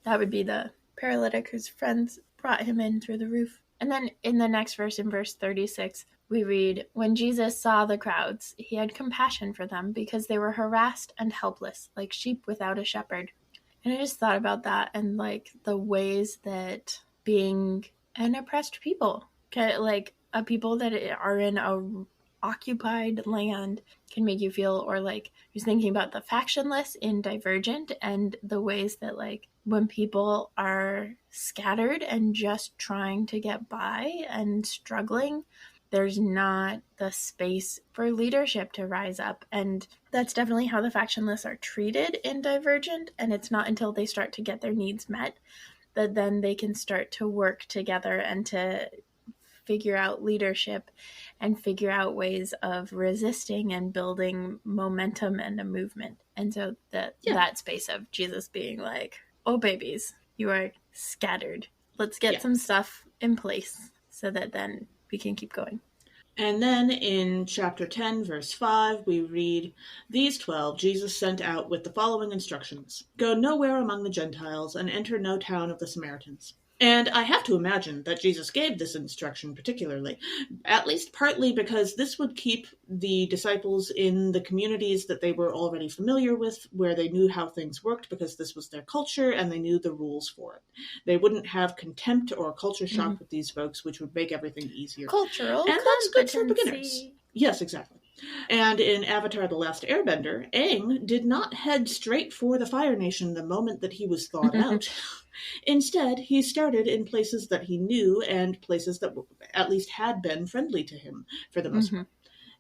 that would be the paralytic whose friends brought him in through the roof. And then in the next verse, in verse 36, we read, "When Jesus saw the crowds, he had compassion for them because they were harassed and helpless, like sheep without a shepherd." And I just thought about that and, like, the ways that being an oppressed people, like a people that are in a occupied land, can make you feel, or like I was thinking about the factionless in Divergent and the ways that, like, when people are scattered and just trying to get by and struggling, there's not the space for leadership to rise up. And that's definitely how the factionless are treated in Divergent. And it's not until they start to get their needs met that then they can start to work together and to figure out leadership and figure out ways of resisting and building momentum and a movement. And so that space of Jesus being like, "Oh, babies, you are scattered. Let's get some stuff in place so that then we can keep going." And then in chapter 10, verse 5, we read, "These 12 Jesus sent out with the following instructions: Go nowhere among the Gentiles and enter no town of the Samaritans." And I have to imagine that Jesus gave this instruction particularly, at least partly because this would keep the disciples in the communities that they were already familiar with, where they knew how things worked because this was their culture and they knew the rules for it. They wouldn't have contempt or culture shock with these folks, which would make everything easier. Cultural and that's good for competency. beginners. Yes, exactly. And in Avatar: The Last Airbender, Aang did not head straight for the Fire Nation the moment that he was thawed out. Instead, he started in places that he knew and places that at least had been friendly to him for the most part.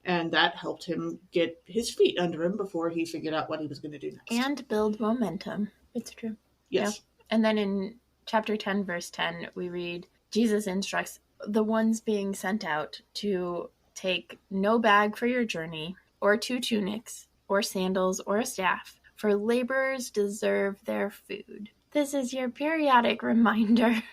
And that helped him get his feet under him before he figured out what he was going to do next. And build momentum. It's true. Yes. Yeah. And then in chapter 10, verse 10, we read, Jesus instructs the ones being sent out to take no bag for your journey, or 2 tunics, or sandals, or a staff, for laborers deserve their food. This is your periodic reminder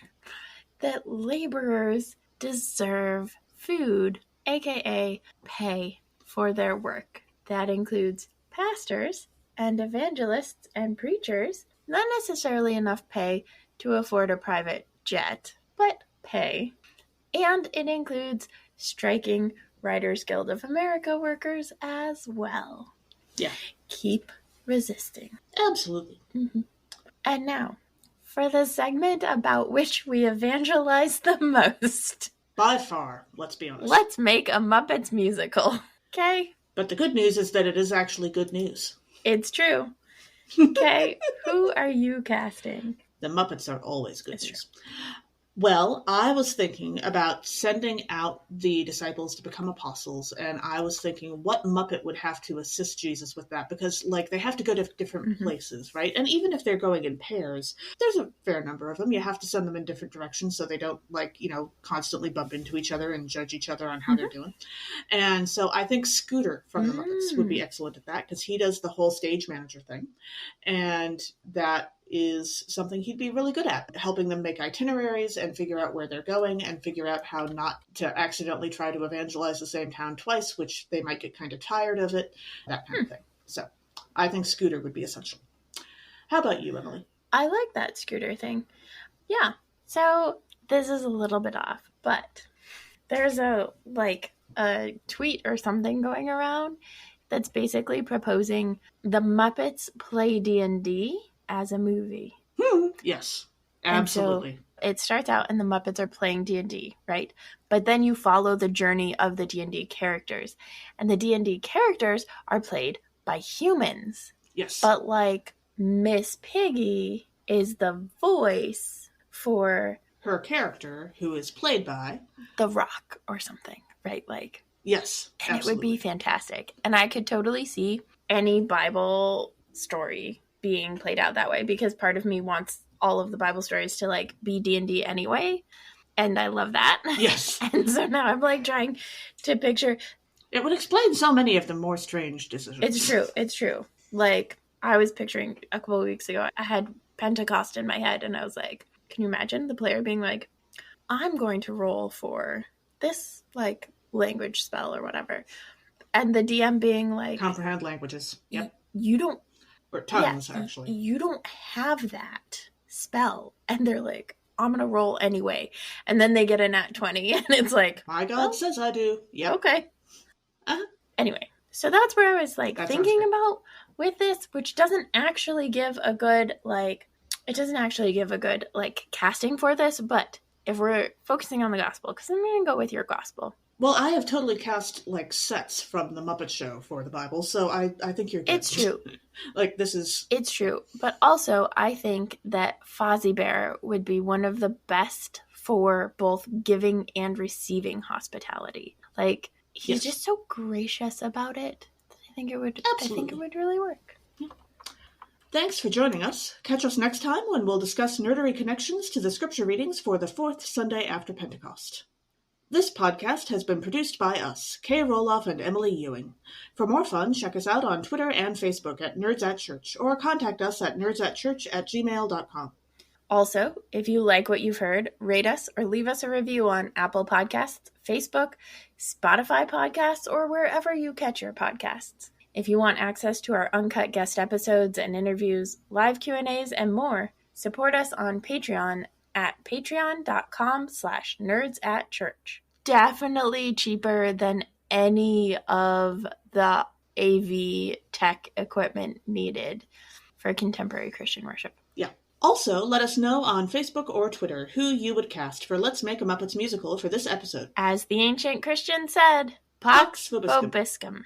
that laborers deserve food. aka pay for their work. That includes pastors and evangelists and preachers, not necessarily enough pay to afford a private jet, but pay. And it includes striking Writers Guild of America workers as well. Yeah. Keep resisting. Absolutely. Mm-hmm. And now, for the segment about which we evangelize the most. By far, let's be honest. Let's make a Muppets musical. Okay? But the good news is that it is actually good news. It's true. Okay, who are you casting? The Muppets are always good It's news. Well, I was thinking about sending out the disciples to become apostles, and I was thinking what Muppet would have to assist Jesus with that, because, like, they have to go to different places, right? And even if they're going in pairs, there's a fair number of them. You have to send them in different directions so they don't, like, constantly bump into each other and judge each other on how they're doing. And so I think Scooter from the Muppets would be excellent at that, because he does the whole stage manager thing. And that is something he'd be really good at, helping them make itineraries and figure out where they're going and figure out how not to accidentally try to evangelize the same town twice, which they might get kind of tired of it, that kind of thing. So I think Scooter would be essential. How about you, Emily? I like that Scooter thing. Yeah. So this is a little bit off, but there's a tweet or something going around that's basically proposing the Muppets play D&D as a movie. Yes, absolutely. And so it starts out and the Muppets are playing D&D, right? But then you follow the journey of the D&D characters. And the D&D characters are played by humans. Yes. But like Miss Piggy is the voice for her character, who is played by The Rock or something, right? Like, yes, and absolutely. It would be fantastic. And I could totally see any Bible story being played out that way, because part of me wants all of the Bible stories to like be D&D anyway, and I love that. Yes. And so now I'm like trying to picture. It would explain so many of the more strange decisions. It's true. Like, I was picturing a couple of weeks ago, I had Pentecost in my head, and I was like, can you imagine the player being like, I'm going to roll for this like language spell or whatever, and the DM being like, comprehend languages. Yep. You don't, or tongues, actually. You don't have that spell. And they're like, I'm going to roll anyway. And then they get a nat 20 and it's like, my God says I do. Yep. Okay. Anyway, so that's where I was like thinking about with this, which doesn't actually give a good, like, casting for this, but if we're focusing on the gospel, because I'm going to go with your gospel. Well, I have totally cast, like, sets from the Muppet Show for the Bible, so I think you're good. It's true. Like, this is... It's true. But also, I think that Fozzie Bear would be one of the best for both giving and receiving hospitality. Like, he's just so gracious about it. I think it would really work. Yeah. Thanks for joining us. Catch us next time when we'll discuss nerdery connections to the scripture readings for the fourth Sunday after Pentecost. This podcast has been produced by us, Kay Rohloff and Emily Ewing. For more fun, check us out on Twitter and Facebook at Nerds at Church, or contact us at nerdsatchurch@gmail.com. Also, if you like what you've heard, rate us or leave us a review on Apple Podcasts, Facebook, Spotify Podcasts, or wherever you catch your podcasts. If you want access to our uncut guest episodes and interviews, live Q&As, and more, support us on Patreon at patreon.com/nerdsatchurch. Definitely cheaper than any of the AV tech equipment needed for contemporary Christian worship. Yeah. Also, let us know on Facebook or Twitter who you would cast for Let's Make a Muppets Musical for this episode. As the ancient Christian said, Pax Vobiscum.